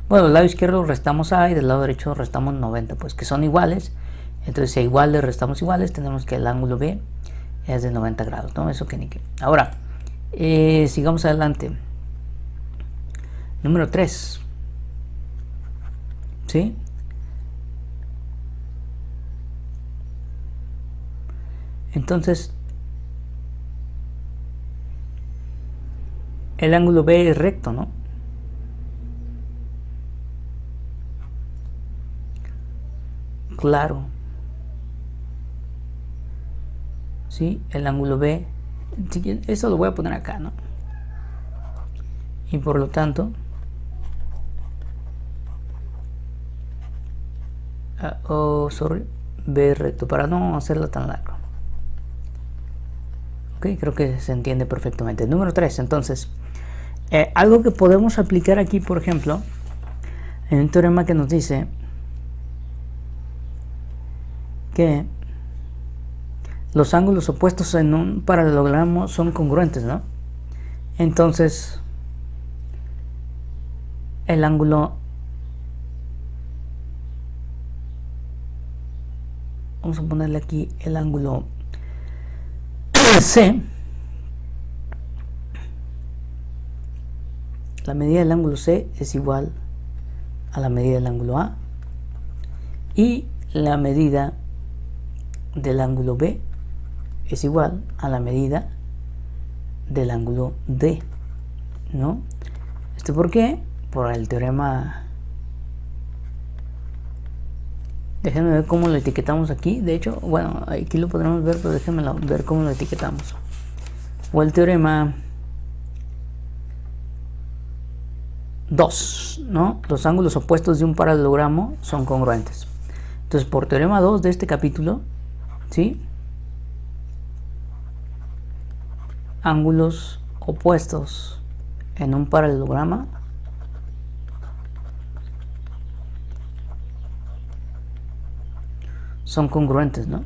bueno, del lado izquierdo restamos A y del lado derecho restamos 90, pues que son iguales. Entonces si a iguales restamos iguales, tenemos que el ángulo B es de 90 grados, ¿no? Eso que ni qué. Ahora, sigamos adelante. Número 3. ¿Sí? Entonces, el ángulo B es recto, ¿no? Claro. ¿Sí? El ángulo B. Eso lo voy a poner acá, ¿no? Y por lo tanto... B recto, para no hacerlo tan largo. Ok, creo que se entiende perfectamente. Número 3, entonces, algo que podemos aplicar aquí, por ejemplo, en un teorema que nos dice que los ángulos opuestos en un paralelogramo son congruentes, ¿no? Entonces, el ángulo... Vamos a ponerle aquí el ángulo C. La medida del ángulo C es igual a la medida del ángulo A. Y la medida del ángulo B es igual a la medida del ángulo D, ¿no? ¿Esto por qué? Por el teorema... Déjenme ver cómo lo etiquetamos aquí. De hecho, bueno, aquí lo podremos ver, pero déjenme ver cómo lo etiquetamos. O el teorema 2, ¿no? Los ángulos opuestos de un paralelogramo son congruentes. Entonces, por teorema 2 de este capítulo, ¿sí? Ángulos opuestos en un paralelogramo son congruentes, ¿no?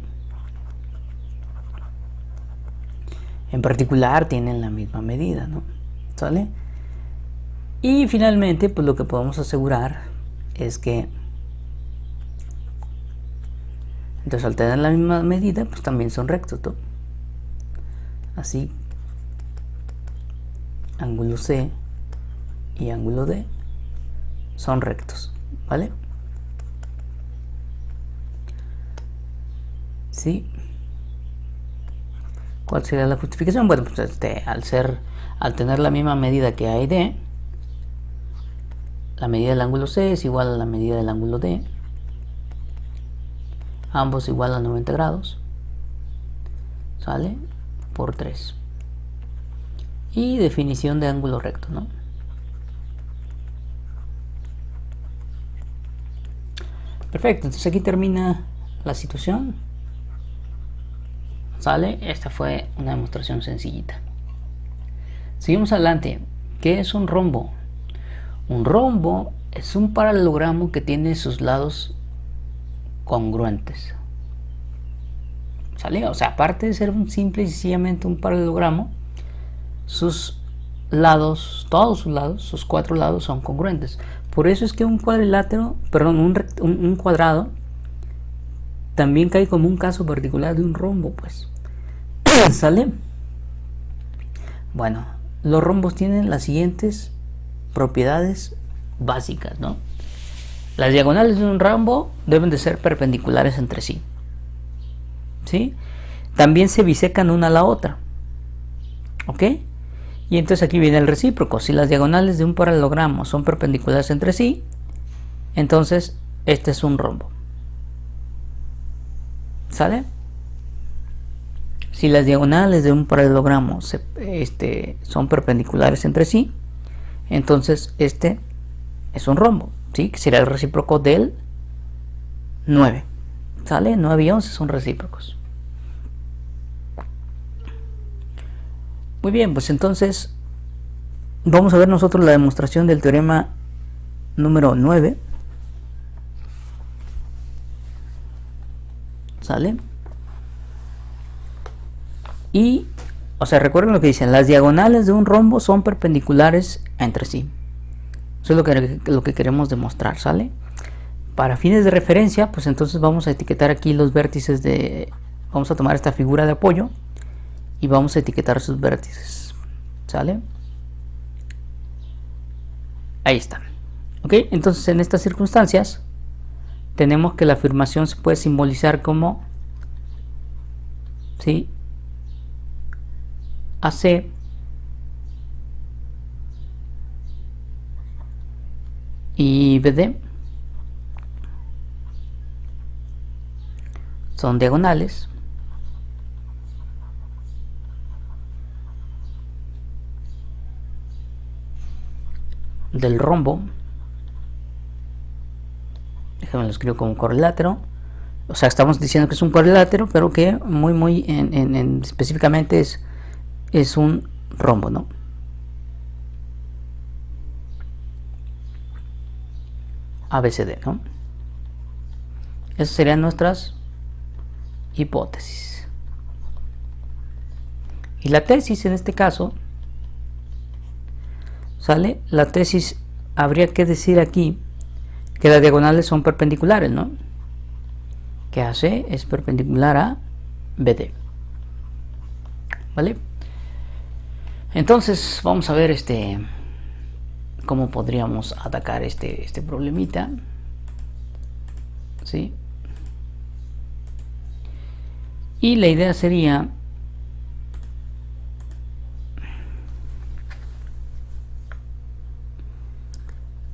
En particular tienen la misma medida, ¿no? ¿Sale? Y finalmente, pues lo que podemos asegurar es que entonces al tener la misma medida, pues también son rectos, ¿no? Así, ángulo C y ángulo D son rectos, ¿vale? ¿Sí? ¿Cuál sería la justificación? Bueno, pues al tener la misma medida que A y D, la medida del ángulo C es igual a la medida del ángulo D, ambos igual a 90 grados, ¿sale? Por 3. Y definición de ángulo recto, ¿no? Perfecto, entonces aquí termina la situación. ¿Sale? Esta fue una demostración sencillita. Seguimos adelante. ¿Qué es un rombo? Un rombo es un paralelogramo que tiene sus lados congruentes. ¿Sale? O sea, aparte de ser un simple y sencillamente un paralelogramo, sus lados, todos sus lados, sus 4 lados son congruentes. Por eso es que un cuadrilátero, perdón, un cuadrado también cae como un caso particular de un rombo, pues. ¿Sale? Bueno, los rombos tienen las siguientes propiedades básicas, ¿no? Las diagonales de un rombo deben de ser perpendiculares entre sí, ¿sí? También se bisecan una a la otra, ¿ok? Y entonces aquí viene el recíproco. Si las diagonales de un paralelogramo son perpendiculares entre sí, entonces este es un rombo. ¿Sale? Si las diagonales de un paralelogramo son perpendiculares entre sí, entonces este es un rombo, ¿sí? Que será el recíproco del 9. ¿Sale? 9 y 11 son recíprocos. Muy bien, pues entonces vamos a ver nosotros la demostración del teorema número 9. ¿Sale? Y, o sea, recuerden lo que dicen, las diagonales de un rombo son perpendiculares entre sí. Eso es lo que queremos demostrar, ¿sale? Para fines de referencia, pues entonces vamos a etiquetar aquí los vértices vamos a tomar esta figura de apoyo y vamos a etiquetar sus vértices, ¿sale? Ahí está. ¿Ok? Entonces en estas circunstancias tenemos que la afirmación se puede simbolizar como, ¿sí? AC y BD son diagonales del rombo. Déjame lo escribo como cuadrilátero. O sea, estamos diciendo que es un cuadrilátero, pero que muy específicamente es un rombo, ¿no? ABCD, ¿no? Esas serían nuestras hipótesis. Y la tesis en este caso, ¿sale? La tesis habría que decir aquí que las diagonales son perpendiculares, ¿no? Que AC es perpendicular a BD. ¿Vale? Entonces vamos a ver cómo podríamos atacar este problemita. ¿Sí? Y la idea sería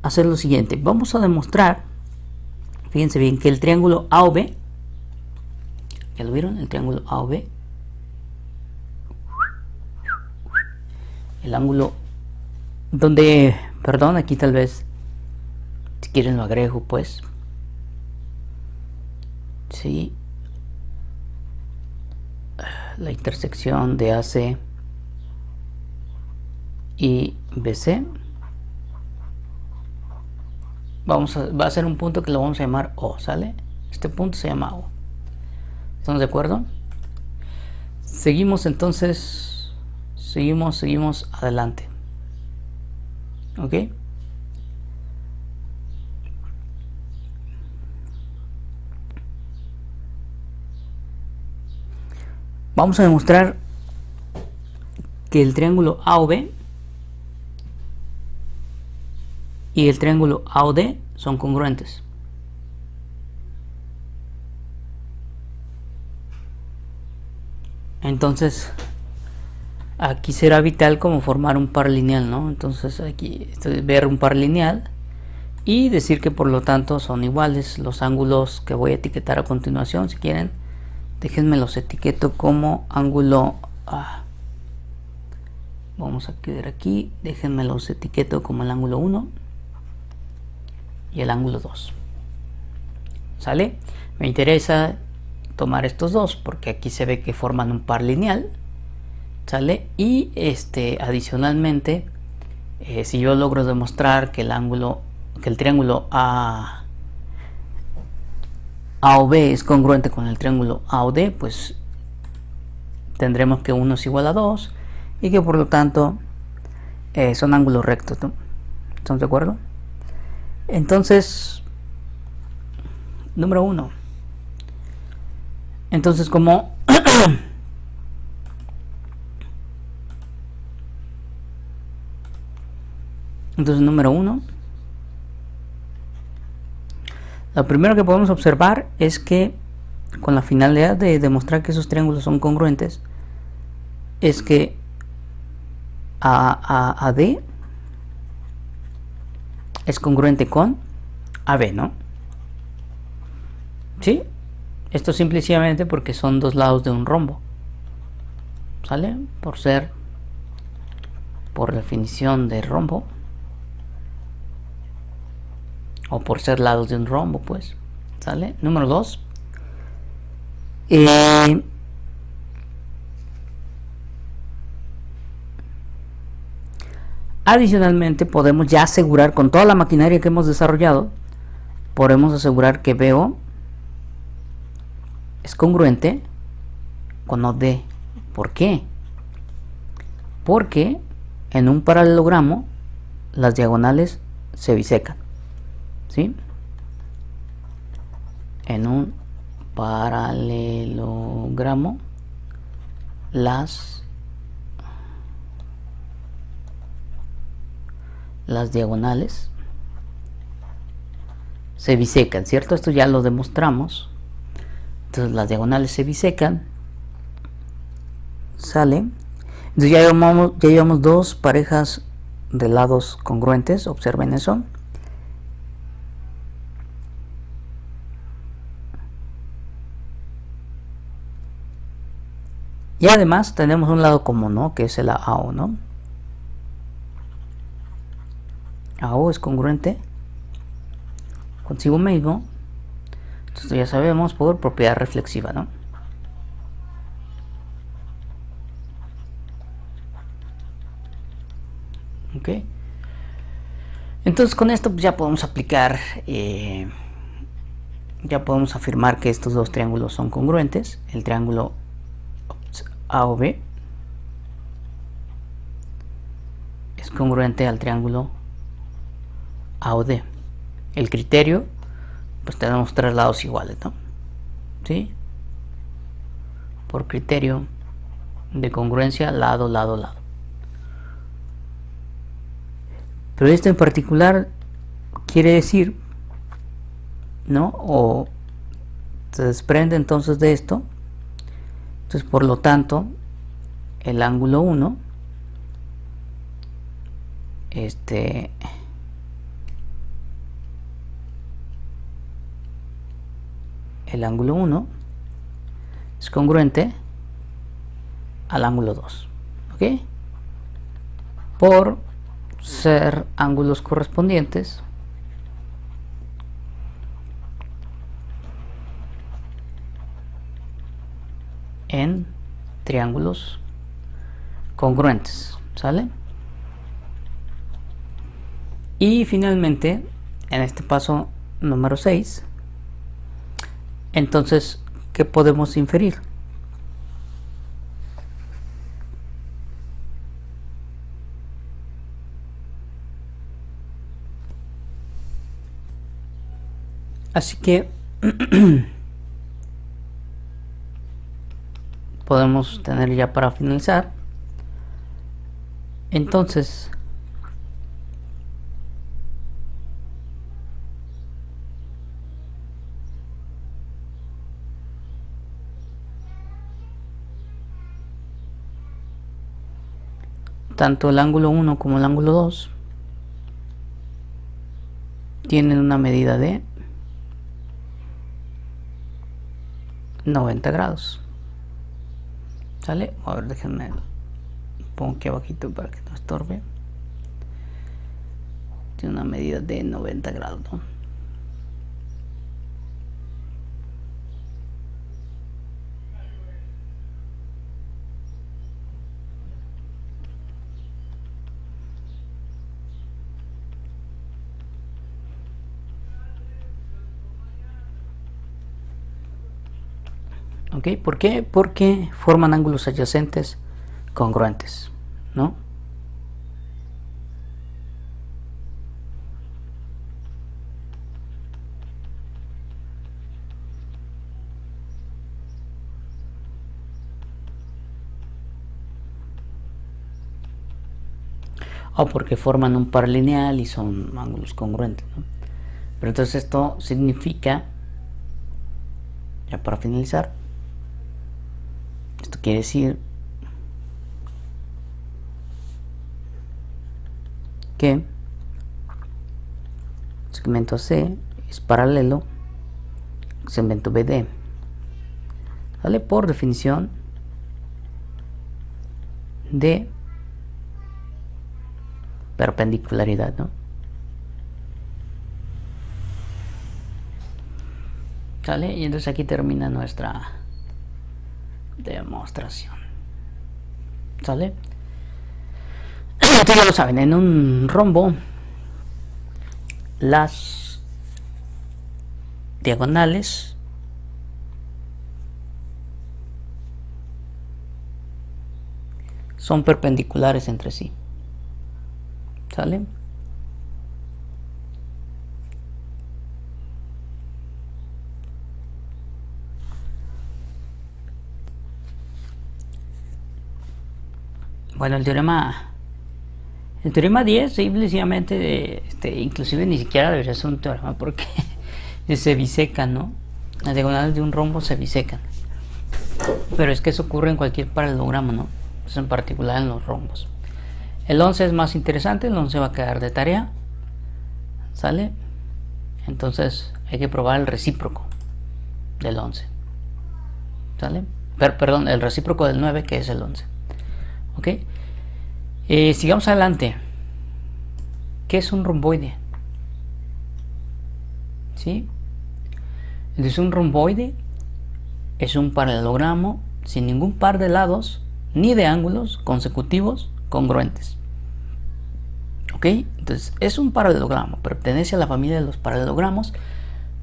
hacer lo siguiente. Vamos a demostrar, fíjense bien, que el triángulo AOB, ¿ya lo vieron? El triángulo AOB, el ángulo donde, perdón, aquí tal vez, si quieren lo agrego, pues, sí, la intersección de AC y BC, va a ser un punto que lo vamos a llamar O, ¿sale? Este punto se llama O. ¿Estamos de acuerdo? Seguimos entonces, seguimos adelante. ¿Ok? Vamos a demostrar que el triángulo AOB y el triángulo AOD son congruentes. Entonces aquí será vital como formar un par lineal, ¿no? Entonces aquí ver un par lineal y decir que por lo tanto son iguales los ángulos que voy a etiquetar a continuación. Si quieren, déjenme los etiqueto como ángulo A. Vamos a quedar aquí, déjenme los etiqueto como el ángulo 1 y el ángulo 2. ¿Sale? Me interesa tomar estos dos porque aquí se ve que forman un par lineal, ¿sale? Y adicionalmente, si yo logro demostrar que el triángulo AOB es congruente con el triángulo AOD, pues tendremos que 1 es igual a 2 y que por lo tanto son ángulos rectos, ¿no? ¿Estamos de acuerdo? Entonces, número 1. Entonces, como número 1, lo primero que podemos observar es que con la finalidad de demostrar que esos triángulos son congruentes, es que AD es congruente con AB, ¿no? ¿Sí? Esto simplemente porque son dos lados de un rombo, ¿sale? Por definición de rombo, o por ser lados de un rombo, pues, ¿sale? Número 2. Adicionalmente podemos ya asegurar con toda la maquinaria que hemos desarrollado, podemos asegurar que BO es congruente con OD. ¿Por qué? Porque en un paralelogramo las diagonales se bisecan, ¿sí? En un paralelogramo las diagonales se bisecan, ¿cierto? Esto ya lo demostramos. Entonces las diagonales se bisecan, ¿sale? Entonces ya llevamos dos parejas de lados congruentes, observen eso. Y además tenemos un lado común, ¿no? Que es el AO, ¿no? AO es congruente consigo mismo. Entonces ya sabemos por propiedad reflexiva, ¿no? Ok. Entonces con esto ya podemos aplicar, ya podemos afirmar que estos dos triángulos son congruentes. El triángulo AOB es congruente al triángulo AOD. El criterio, pues tenemos tres lados iguales, ¿no? ¿Sí? Por criterio de congruencia, lado, lado, lado. Pero esto en particular quiere decir, ¿no? O se desprende entonces de esto. Entonces, por lo tanto, el ángulo 1, el ángulo 1 es congruente al ángulo 2, ¿ok? Por ser ángulos correspondientes en triángulos congruentes, ¿sale? Y finalmente, en este paso número 6, entonces, ¿qué podemos inferir? Así que podemos tener ya para finalizar. Entonces, tanto el ángulo 1 como el ángulo 2 tienen una medida de 90 grados. ¿Sale? A ver, déjenme pongo aquí abajito para que no estorbe. Tiene una medida de 90 grados, ¿no? ¿Ok? ¿Por qué? Porque forman ángulos adyacentes congruentes, ¿no? O porque forman un par lineal y son ángulos congruentes, ¿no? Pero entonces esto significa, ya para finalizar, esto quiere decir que el segmento AC es paralelo al segmento BD. ¿Vale? Por definición de perpendicularidad, ¿no? ¿Sale? Y entonces aquí termina nuestra demostración. ¿Sale? Entonces ya lo saben, en un rombo las diagonales son perpendiculares entre sí. ¿Sale? Bueno, el teorema 10 simplemente, inclusive ni siquiera debería ser un teorema porque se bisecan, ¿no? Las diagonales de un rombo se bisecan. Pero es que eso ocurre en cualquier paralelogramo, ¿no? Pues en particular en los rombos. El 11 es más interesante, el 11 va a quedar de tarea. ¿Sale? Entonces hay que probar el recíproco del 11. ¿Sale? perdón, el recíproco del 9, que es el 11. ¿Ok? Sigamos adelante. ¿Qué es un romboide? ¿Sí? Entonces un romboide es un paralelogramo sin ningún par de lados ni de ángulos consecutivos congruentes. ¿Ok? Entonces es un paralelogramo, pertenece a la familia de los paralelogramos,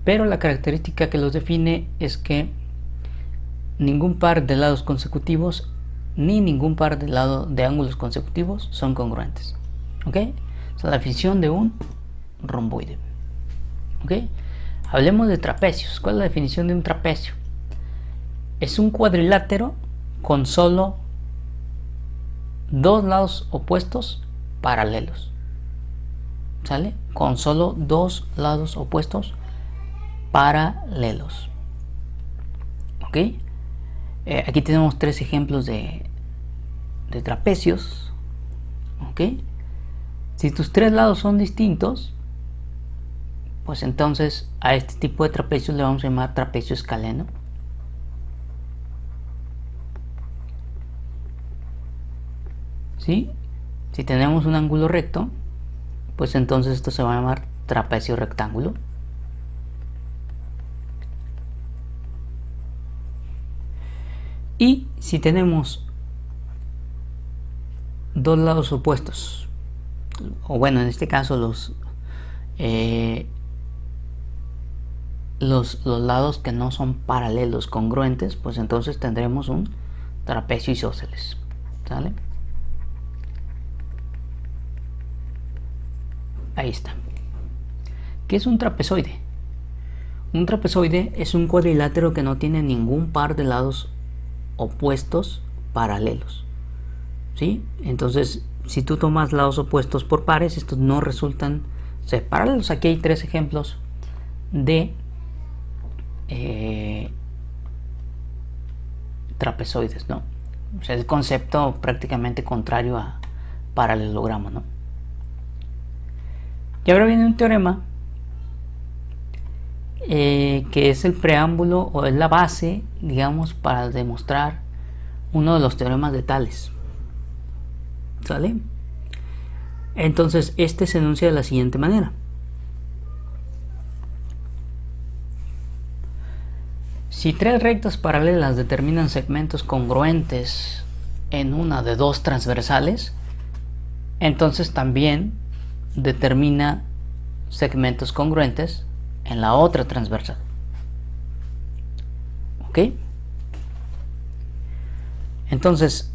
pero la característica que los define es que ningún par de lados consecutivos ni ningún par de ángulos consecutivos son congruentes. ¿Ok? Esa es la definición de un romboide. ¿Ok? Hablemos de trapecios. ¿Cuál es la definición de un trapecio? Es un cuadrilátero con solo dos lados opuestos paralelos. ¿Sale? Con solo dos lados opuestos paralelos. ¿Ok? Aquí tenemos tres ejemplos de trapecios. ¿Ok? Si tus tres lados son distintos, pues entonces a este tipo de trapecios le vamos a llamar trapecio escaleno. ¿Sí? Si tenemos un ángulo recto, pues entonces esto se va a llamar trapecio rectángulo. Y si tenemos dos lados opuestos, o bueno, en este caso los lados que no son paralelos congruentes, pues entonces tendremos un trapecio isósceles. ¿Sale? Ahí está. ¿Qué es un trapezoide? Un trapezoide es un cuadrilátero que no tiene ningún par de lados opuestos paralelos. ¿Sí? Entonces, si tú tomas lados opuestos por pares, estos no resultan ser paralelos. Aquí hay tres ejemplos de trapezoides, ¿no? O sea, es el concepto prácticamente contrario a paralelogramo, ¿no? Y ahora viene un teorema que es el preámbulo o es la base, digamos, para demostrar uno de los teoremas de Tales. ¿Sale? Entonces, este se enuncia de la siguiente manera. Si tres rectas paralelas determinan segmentos congruentes en una de dos transversales, entonces también determina segmentos congruentes en la otra transversal. ¿Ok? Entonces,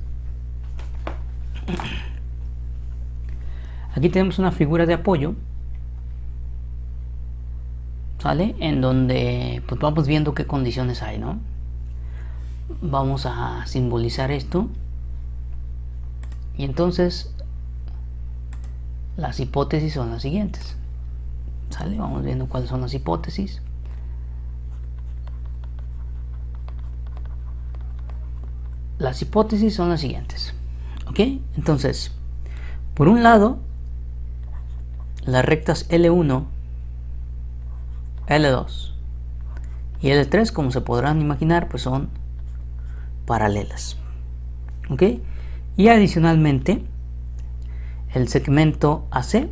aquí tenemos una figura de apoyo, ¿sale? En donde pues vamos viendo qué condiciones hay, ¿no? Vamos a simbolizar esto. Y entonces las hipótesis son las siguientes. ¿Sale? Vamos viendo cuáles son las hipótesis. Las hipótesis son las siguientes. ¿Ok? Entonces, por un lado, las rectas L1, L2 y L3, como se podrán imaginar, pues son paralelas. ¿Ok? Y adicionalmente, el segmento AC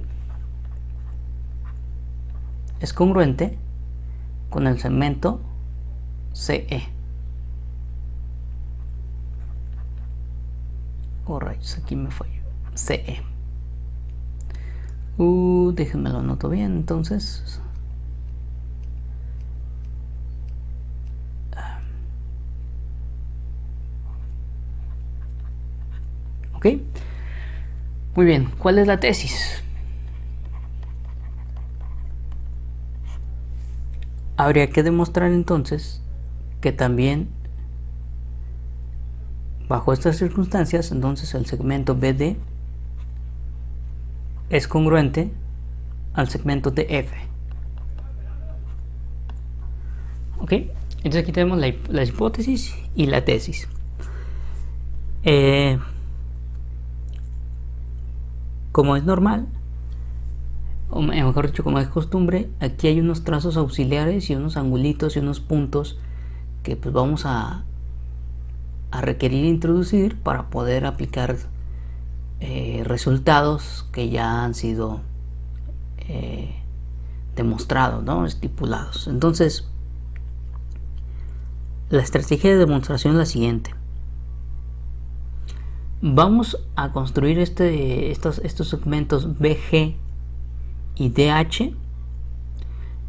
es congruente con el segmento CE. Alright, aquí me falló. CE. Déjenme lo anoto bien entonces. Ok. Muy bien, ¿cuál es la tesis? Habría que demostrar entonces que también bajo estas circunstancias, entonces el segmento BD es congruente al segmento DF. ¿Ok? Entonces aquí tenemos la hipótesis y la tesis. Como es normal, o mejor dicho, como es costumbre, aquí hay unos trazos auxiliares y unos angulitos y unos puntos que pues vamos a a requerir introducir para poder aplicar resultados que ya han sido demostrados, ¿no? Estipulados. Entonces, la estrategia de demostración es la siguiente. Vamos a construir estos segmentos BG y DH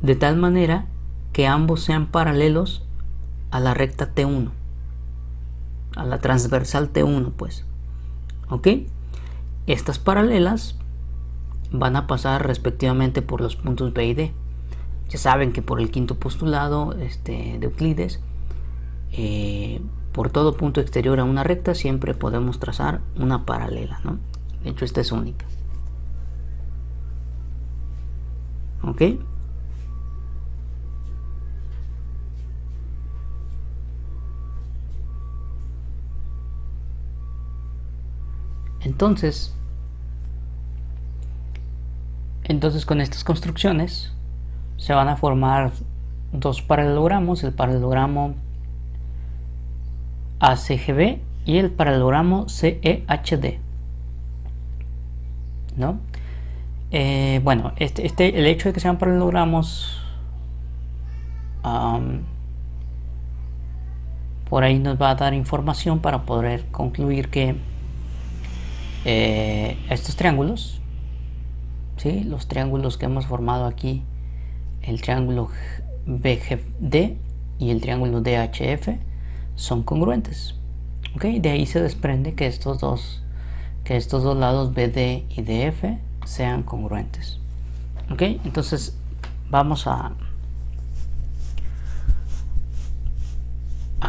de tal manera que ambos sean paralelos a la recta T1, a la transversal T1, pues. ¿Ok? Estas paralelas van a pasar respectivamente por los puntos B y D. Ya saben que por el quinto postulado de Euclides, por todo punto exterior a una recta siempre podemos trazar una paralela, ¿no? De hecho, esta es única. ¿Ok? Entonces con estas construcciones se van a formar dos paralelogramos, el paralelogramo ACGB y el paralelogramo CEHD, ¿no? Bueno, el hecho de que sean paralelogramos por ahí nos va a dar información para poder concluir que estos triángulos, ¿sí? Los triángulos que hemos formado aquí, el triángulo BGD y el triángulo DHF, son congruentes. ¿Ok? De ahí se desprende que estos dos lados BD y DF sean congruentes. ¿Ok? Entonces vamos a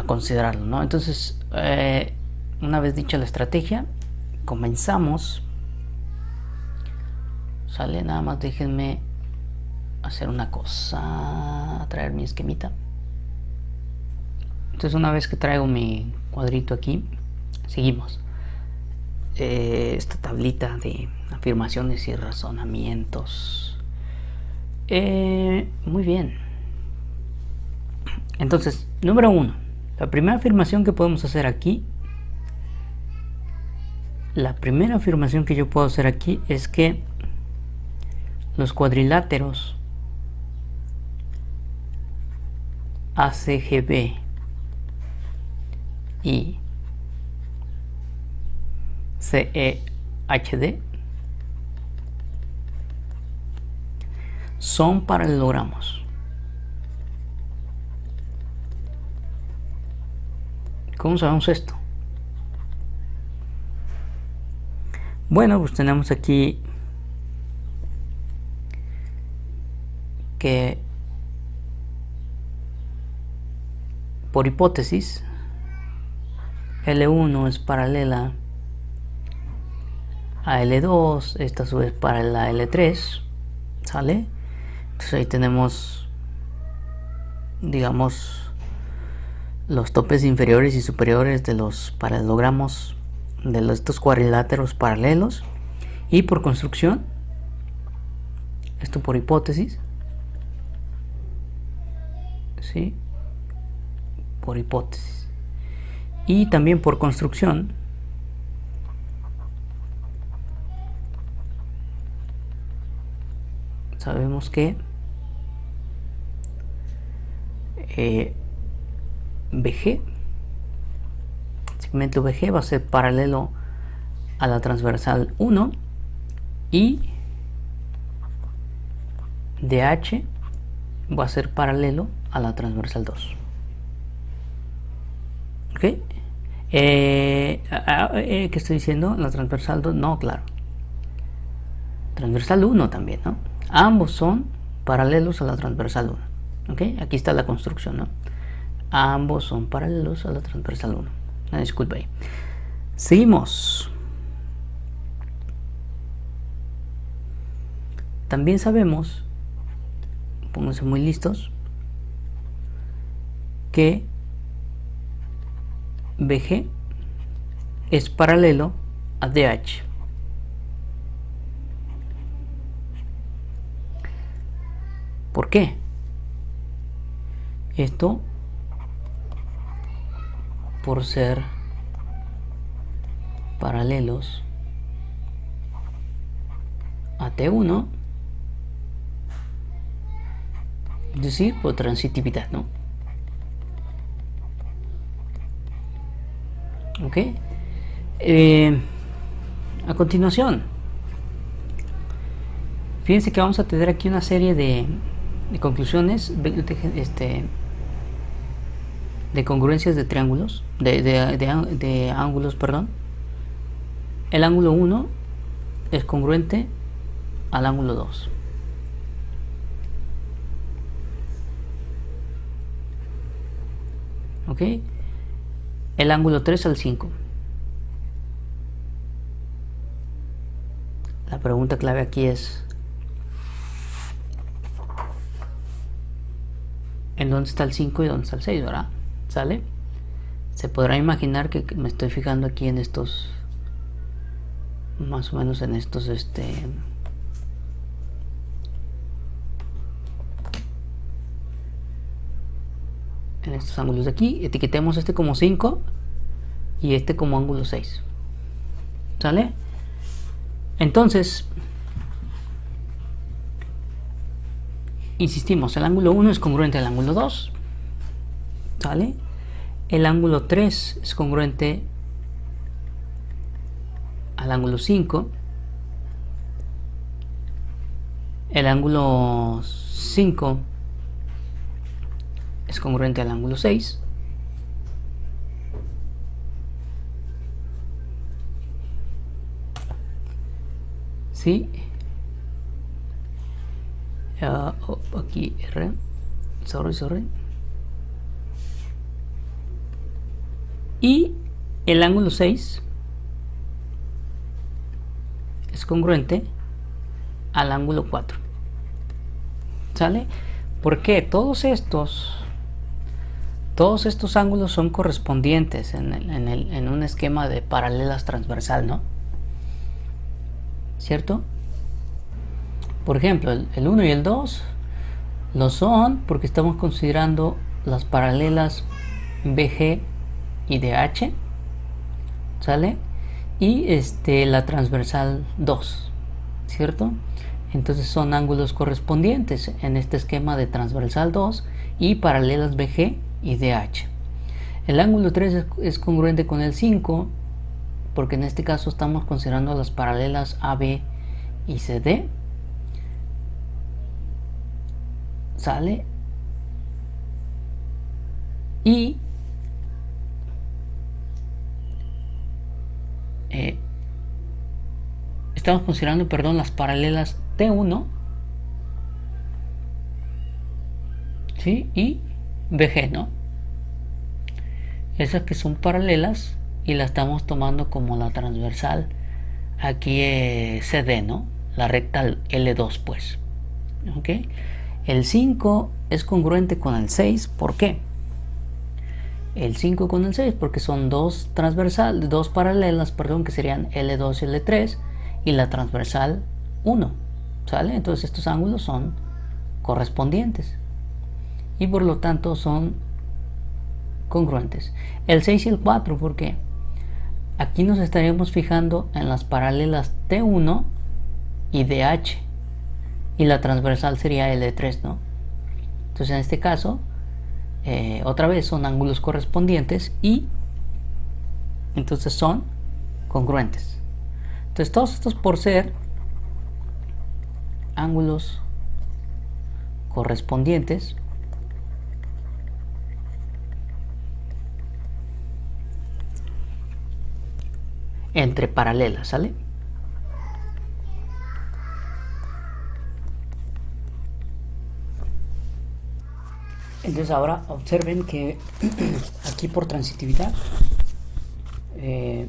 considerarlo, ¿no? Entonces, una vez dicha la estrategia, comenzamos. Sale, nada más déjenme hacer una cosa, traer mi esquemita. Entonces, una vez que traigo mi cuadrito aquí, seguimos. Esta tablita de afirmaciones y razonamientos. Muy bien. Entonces, número 1. La primera afirmación que podemos hacer aquí, la primera afirmación que yo puedo hacer aquí es que los cuadriláteros ACGB y CEHD son paralelogramos. ¿Cómo sabemos esto? Bueno, pues tenemos aquí que por hipótesis L1 es paralela a L2, esta a su vez paralela a L3, ¿sale? Entonces ahí tenemos, digamos, los topes inferiores y superiores de los paralelogramos de estos cuadriláteros paralelos, y por construcción, esto por hipótesis, ¿sí? Por hipótesis, y también por construcción sabemos que BG, segmento BG va a ser paralelo a la transversal 1 y DH va a ser paralelo a la transversal 2. ¿Ok? ¿Qué estoy diciendo? La transversal 2, no, claro. Transversal 1 también, ¿no? Ambos son paralelos a la transversal 1. ¿Ok? Aquí está la construcción, ¿no? Ambos son paralelos a la transversal 1. Disculpa ahí. Seguimos. También sabemos, pónganse muy listos, que BG es paralelo a DH. ¿Por qué? Esto por ser paralelos a T1, es decir, por transitividad, ¿no? Ok. A continuación, fíjense que vamos a tener aquí una serie de conclusiones, de congruencias de triángulos, de ángulos, perdón. El ángulo 1 es congruente al ángulo 2. ¿Ok? El ángulo 3 al 5. La pregunta clave aquí es: ¿en dónde está el 5 y dónde está el 6, verdad? ¿Sale? Se podrá imaginar que me estoy fijando aquí en estos, más o menos en estos, en estos ángulos de aquí. Etiquetemos este como 5 y este como ángulo 6. ¿Sale? Entonces, insistimos, el ángulo 1 es congruente al ángulo 2. ¿Sale? El ángulo 3 es congruente al ángulo 5. El ángulo 5 es congruente al ángulo 6. ¿Sí? Aquí R. Sorry. Y el ángulo 6 es congruente al ángulo 4. ¿Sale? Porque todos estos ángulos son correspondientes en un esquema de paralelas transversal, ¿no? ¿Cierto? Por ejemplo, el 1 y el 2 lo son porque estamos considerando las paralelas BG y DH, ¿sale? Y la transversal 2, ¿cierto? Entonces son ángulos correspondientes en este esquema de transversal 2 y paralelas BG y DH. El ángulo 3 es congruente con el 5 porque en este caso estamos considerando las paralelas AB y CD. ¿Sale? Y estamos considerando, perdón, las paralelas T1, ¿sí? Y BG, ¿no? Esas que son paralelas y la estamos tomando como la transversal aquí CD, ¿no? La recta L2, pues. ¿Ok? El 5 es congruente con el 6. ¿Por qué? El 5 con el 6 porque son dos paralelas, perdón, que serían L2 y L3 y la transversal 1. ¿Sale? Entonces estos ángulos son correspondientes y por lo tanto son congruentes. El 6 y el 4, ¿por qué? Aquí nos estaríamos fijando en las paralelas T1 y DH y la transversal sería L3, ¿no? Entonces en este caso otra vez son ángulos correspondientes y entonces son congruentes. Entonces todos estos, por ser ángulos correspondientes, entre paralelas, ¿sale? Entonces ahora observen que aquí por transitividad el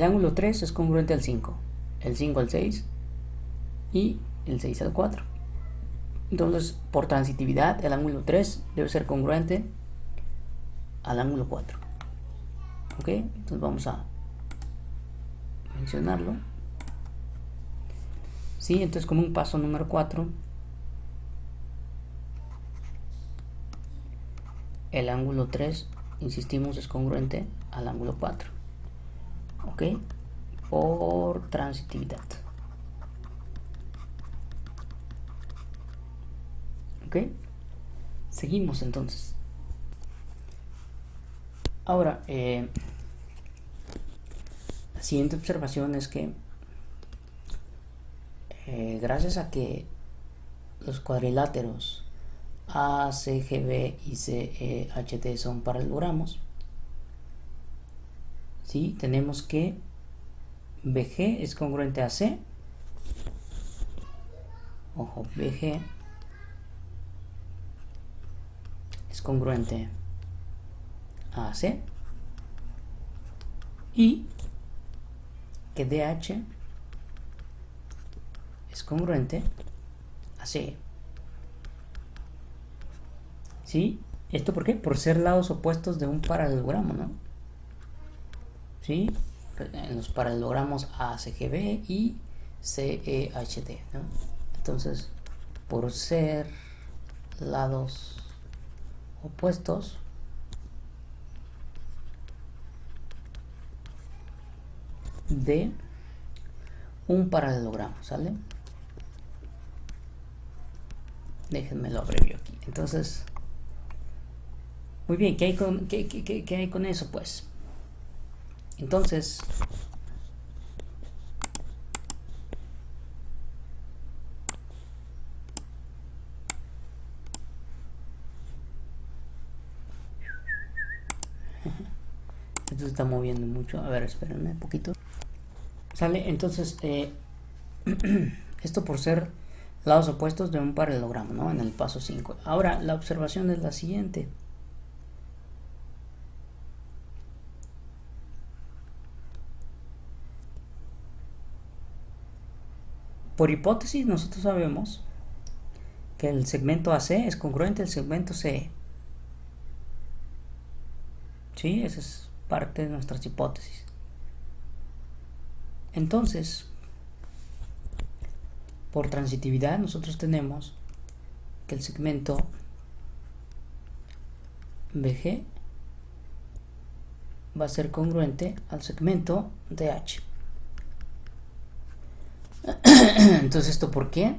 ángulo 3 es congruente al 5, el 5 al 6 y el 6 al 4. Entonces por transitividad el ángulo 3 debe ser congruente al ángulo 4. ¿Ok? Entonces vamos a mencionarlo. Sí, entonces como un paso número 4, el ángulo 3 insistimos, es congruente al ángulo 4. ¿Ok? Por transitividad. ¿Ok? Seguimos entonces. Ahora, la siguiente observación es que gracias a que los cuadriláteros ACGB y CEHT son paralelogramos, ¿sí? Tenemos que BG es congruente a C. Ojo, BG es congruente a C y que DH es congruente a C. ¿Sí? ¿Esto por qué? Por ser lados opuestos de un paralelogramo, ¿no? ¿Sí? En los paralelogramos ACGB y CEHT, ¿no? Entonces, por ser lados opuestos, de un paralelogramo, ¿sale? Déjenme lo abrevio aquí. Entonces, muy bien, ¿qué hay con eso, pues? Entonces, esto se está moviendo mucho. A ver, espérenme un poquito. ¿Sale? Entonces, esto por ser lados opuestos de un paralelogramo, ¿no? En el paso 5. Ahora, la observación es la siguiente. Por hipótesis, nosotros sabemos que el segmento AC es congruente al segmento CE. ¿Sí? Esa es parte de nuestras hipótesis. Entonces, por transitividad, nosotros tenemos que el segmento BG va a ser congruente al segmento DH. Entonces, ¿esto por qué?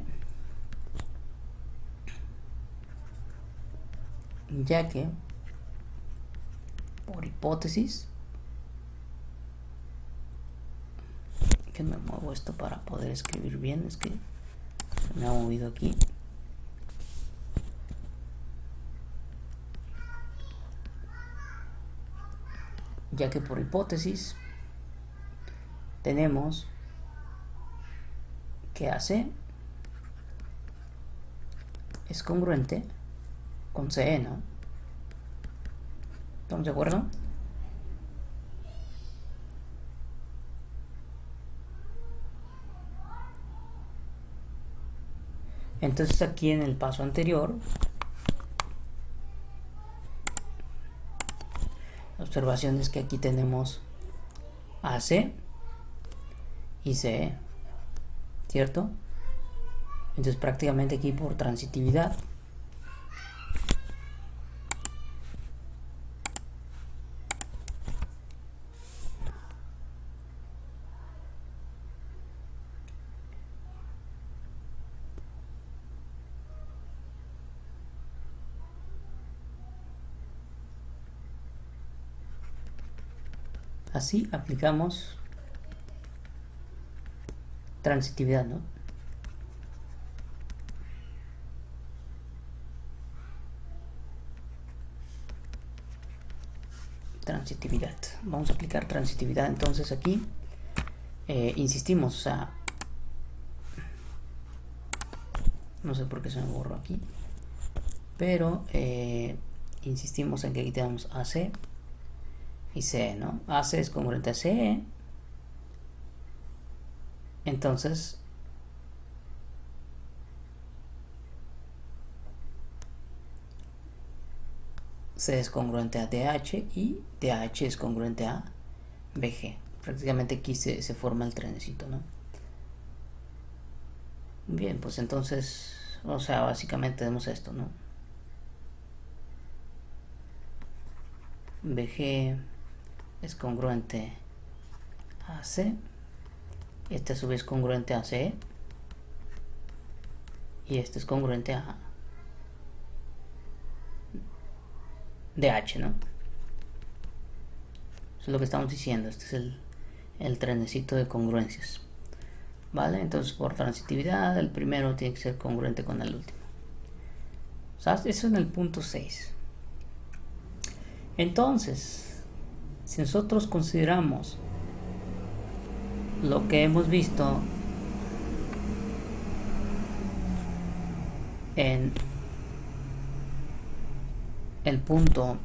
Ya que, por hipótesis, que me muevo esto para poder escribir bien, es que se me ha movido aquí. Ya que por hipótesis tenemos que AC es congruente con CE, ¿no? ¿Estamos de acuerdo? Entonces aquí en el paso anterior, la observación es que aquí tenemos AC y CE, ¿cierto? Entonces prácticamente aquí por transitividad así aplicamos transitividad, ¿no? Transitividad. Vamos a aplicar transitividad entonces aquí. Insistimos, o sea, no sé por qué se me borró aquí, pero insistimos en que aquí tenemos AC y CE, ¿no? AC es congruente a CE, entonces C es congruente a DH y DH es congruente a BG. Prácticamente aquí se forma el trenecito, ¿no? Bien, pues entonces, o sea, básicamente tenemos esto, ¿no? BG es congruente a C, este a su vez es congruente a C, y este es congruente a DH, ¿no? Eso es lo que estamos diciendo. Este es el trenecito de congruencias, ¿vale? Entonces, por transitividad, el primero tiene que ser congruente con el último. O sea, eso en el punto 6. Entonces, si nosotros consideramos lo que hemos visto en el punto,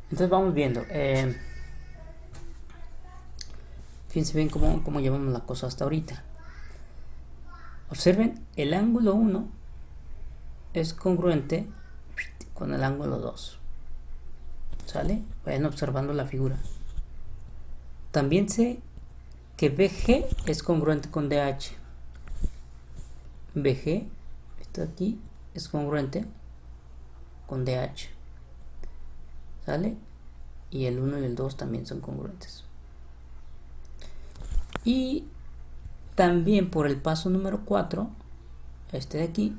entonces vamos viendo, fíjense bien cómo llevamos la cosa hasta ahorita. Observen, el ángulo 1 es congruente con el ángulo 2, ¿sale? Vayan observando la figura. También sé que BG es congruente con DH. BG, esto de aquí, es congruente con DH, ¿sale? Y el 1 y el 2 también son congruentes. Y también por el paso número 4, este de aquí,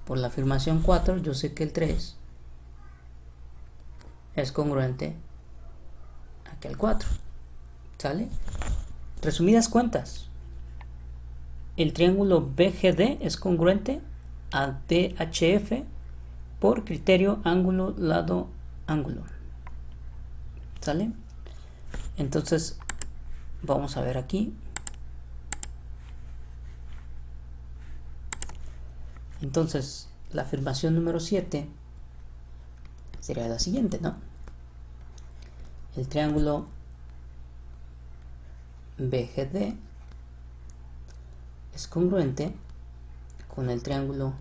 por la afirmación 4, yo sé que el 3 es congruente a que el 4, ¿sale? Resumidas cuentas, el triángulo BGD es congruente a DHF por criterio ángulo, lado, ángulo, ¿sale? Entonces vamos a ver aquí. Entonces la afirmación número 7 sería la siguiente, ¿no? El triángulo BGD es congruente con el triángulo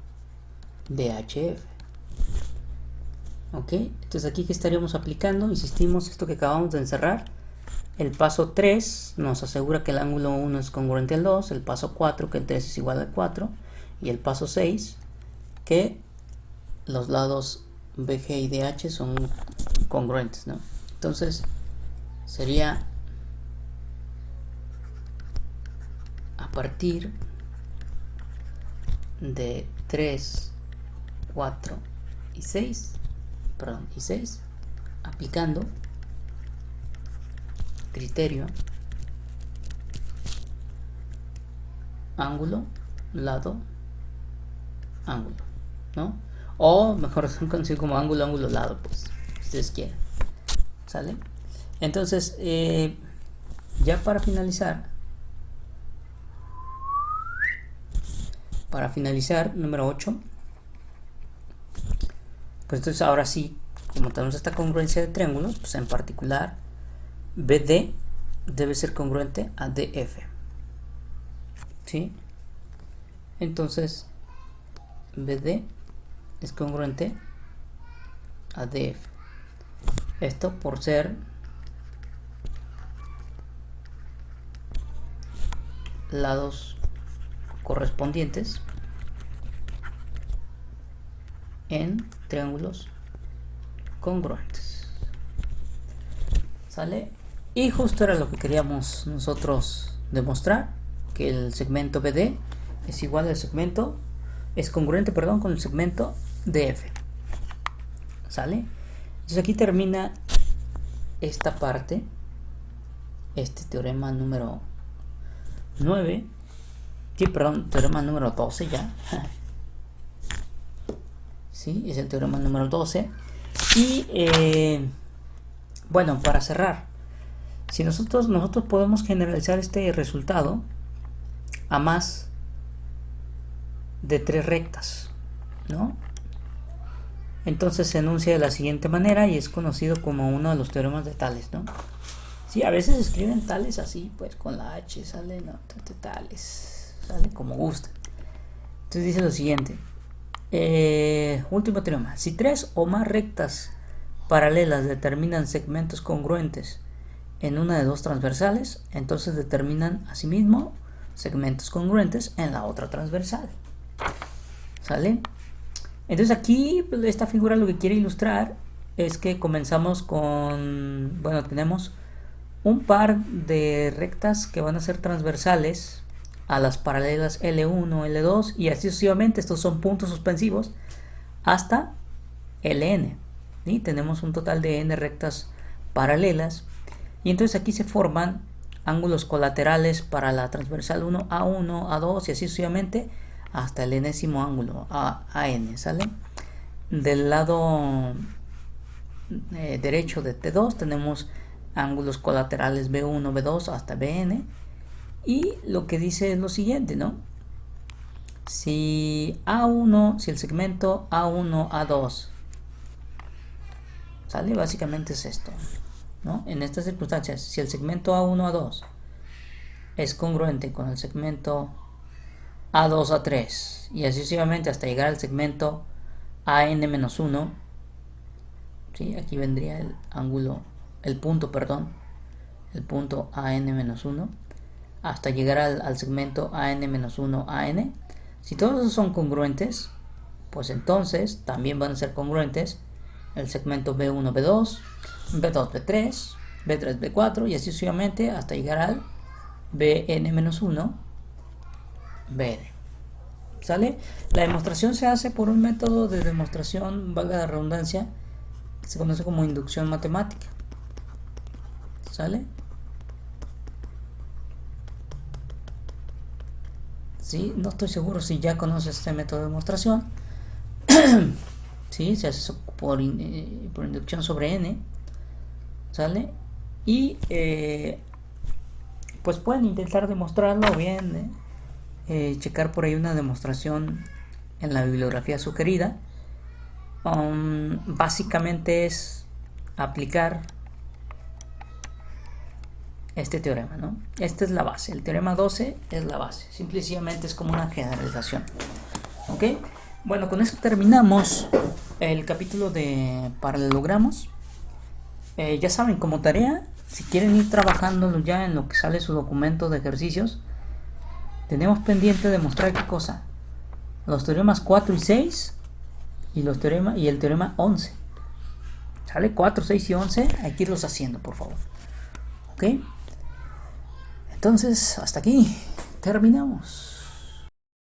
DHF. Ok, entonces aquí que estaríamos aplicando, insistimos, esto que acabamos de encerrar. El paso 3 nos asegura que el ángulo 1 es congruente al 2, el paso 4 que el 3 es igual al 4, y el paso 6 que los lados BG y DH son congruentes, ¿no? Entonces sería a partir de 3, 4 y 6, aplicando criterio ángulo, lado, ángulo, ¿no? O mejor son conocido como ángulo, ángulo, lado, pues, si ustedes quieren, ¿sale? Entonces, ya para finalizar, número 8, pues entonces ahora sí, como tenemos esta congruencia de triángulos, pues en particular BD debe ser congruente a DF, ¿sí? Entonces BD es congruente a DF, esto por ser lados correspondientes en triángulos congruentes, ¿sale? Y justo era lo que queríamos nosotros demostrar, que el segmento BD es igual al segmento, es congruente, perdón, con el segmento DF, ¿sale? Entonces aquí termina esta parte, este teorema número 9, sí, perdón, teorema número 12 ya. Sí, es el teorema número 12. Y bueno, para cerrar, si nosotros podemos generalizar este resultado a más de 3 rectas, ¿no? Entonces se enuncia de la siguiente manera y es conocido como uno de los teoremas de Tales, ¿no? Sí, a veces escriben Tales así, pues con la H, sale, no, Tales, sale como gusta. Entonces dice lo siguiente, último teorema: si 3 o más rectas paralelas determinan segmentos congruentes en una de 2 transversales, entonces determinan asimismo segmentos congruentes en la otra transversal, ¿sale? Entonces aquí pues, esta figura lo que quiere ilustrar es que comenzamos con, bueno, tenemos un par de rectas que van a ser transversales a las paralelas L1, L2 y así sucesivamente. Estos son puntos suspensivos hasta Ln. ¿Sí? Tenemos un total de n rectas paralelas y entonces aquí se forman ángulos colaterales para la transversal 1, A1, A2 y así sucesivamente hasta el enésimo ángulo, AN, ¿sale? Del lado derecho de T2 tenemos ángulos colaterales B1, B2 hasta Bn y lo que dice es lo siguiente, ¿no? Si el segmento A1, A2, ¿sale? Básicamente es esto, ¿no? En estas circunstancias, si el segmento A1, A2 es congruente con el segmento A2, A3 y así sucesivamente hasta llegar al segmento AN-1, ¿sí? Aquí vendría el punto AN-1 hasta llegar al segmento AN-1, AN. Si todos esos son congruentes, pues entonces también van a ser congruentes el segmento B1, B2, B2, B3, B3, B4 y así sucesivamente hasta llegar al Bn-1, Bn. ¿Sale? La demostración se hace por un método de demostración, valga la redundancia, que se conoce como inducción matemática. ¿Sale? ¿Sí? No estoy seguro si ya conoces este método de demostración. ¿Sí? Se hace por inducción sobre n. ¿Sale? Y pues pueden intentar demostrarlo o bien checar por ahí una demostración en la bibliografía sugerida. Básicamente es aplicar este teorema, ¿no? Esta es la base, el teorema 12 es la base, simplemente es como una generalización, ¿ok? Bueno, con esto terminamos el capítulo de paralelogramos. Ya saben, como tarea, si quieren ir trabajándolo ya en lo que sale su documento de ejercicios, tenemos pendiente demostrar qué cosa, los teoremas 4 y 6 y el teorema 11. ¿Sale? 4, 6 y 11, hay que irlos haciendo, por favor. ¿Ok? Entonces, hasta aquí terminamos.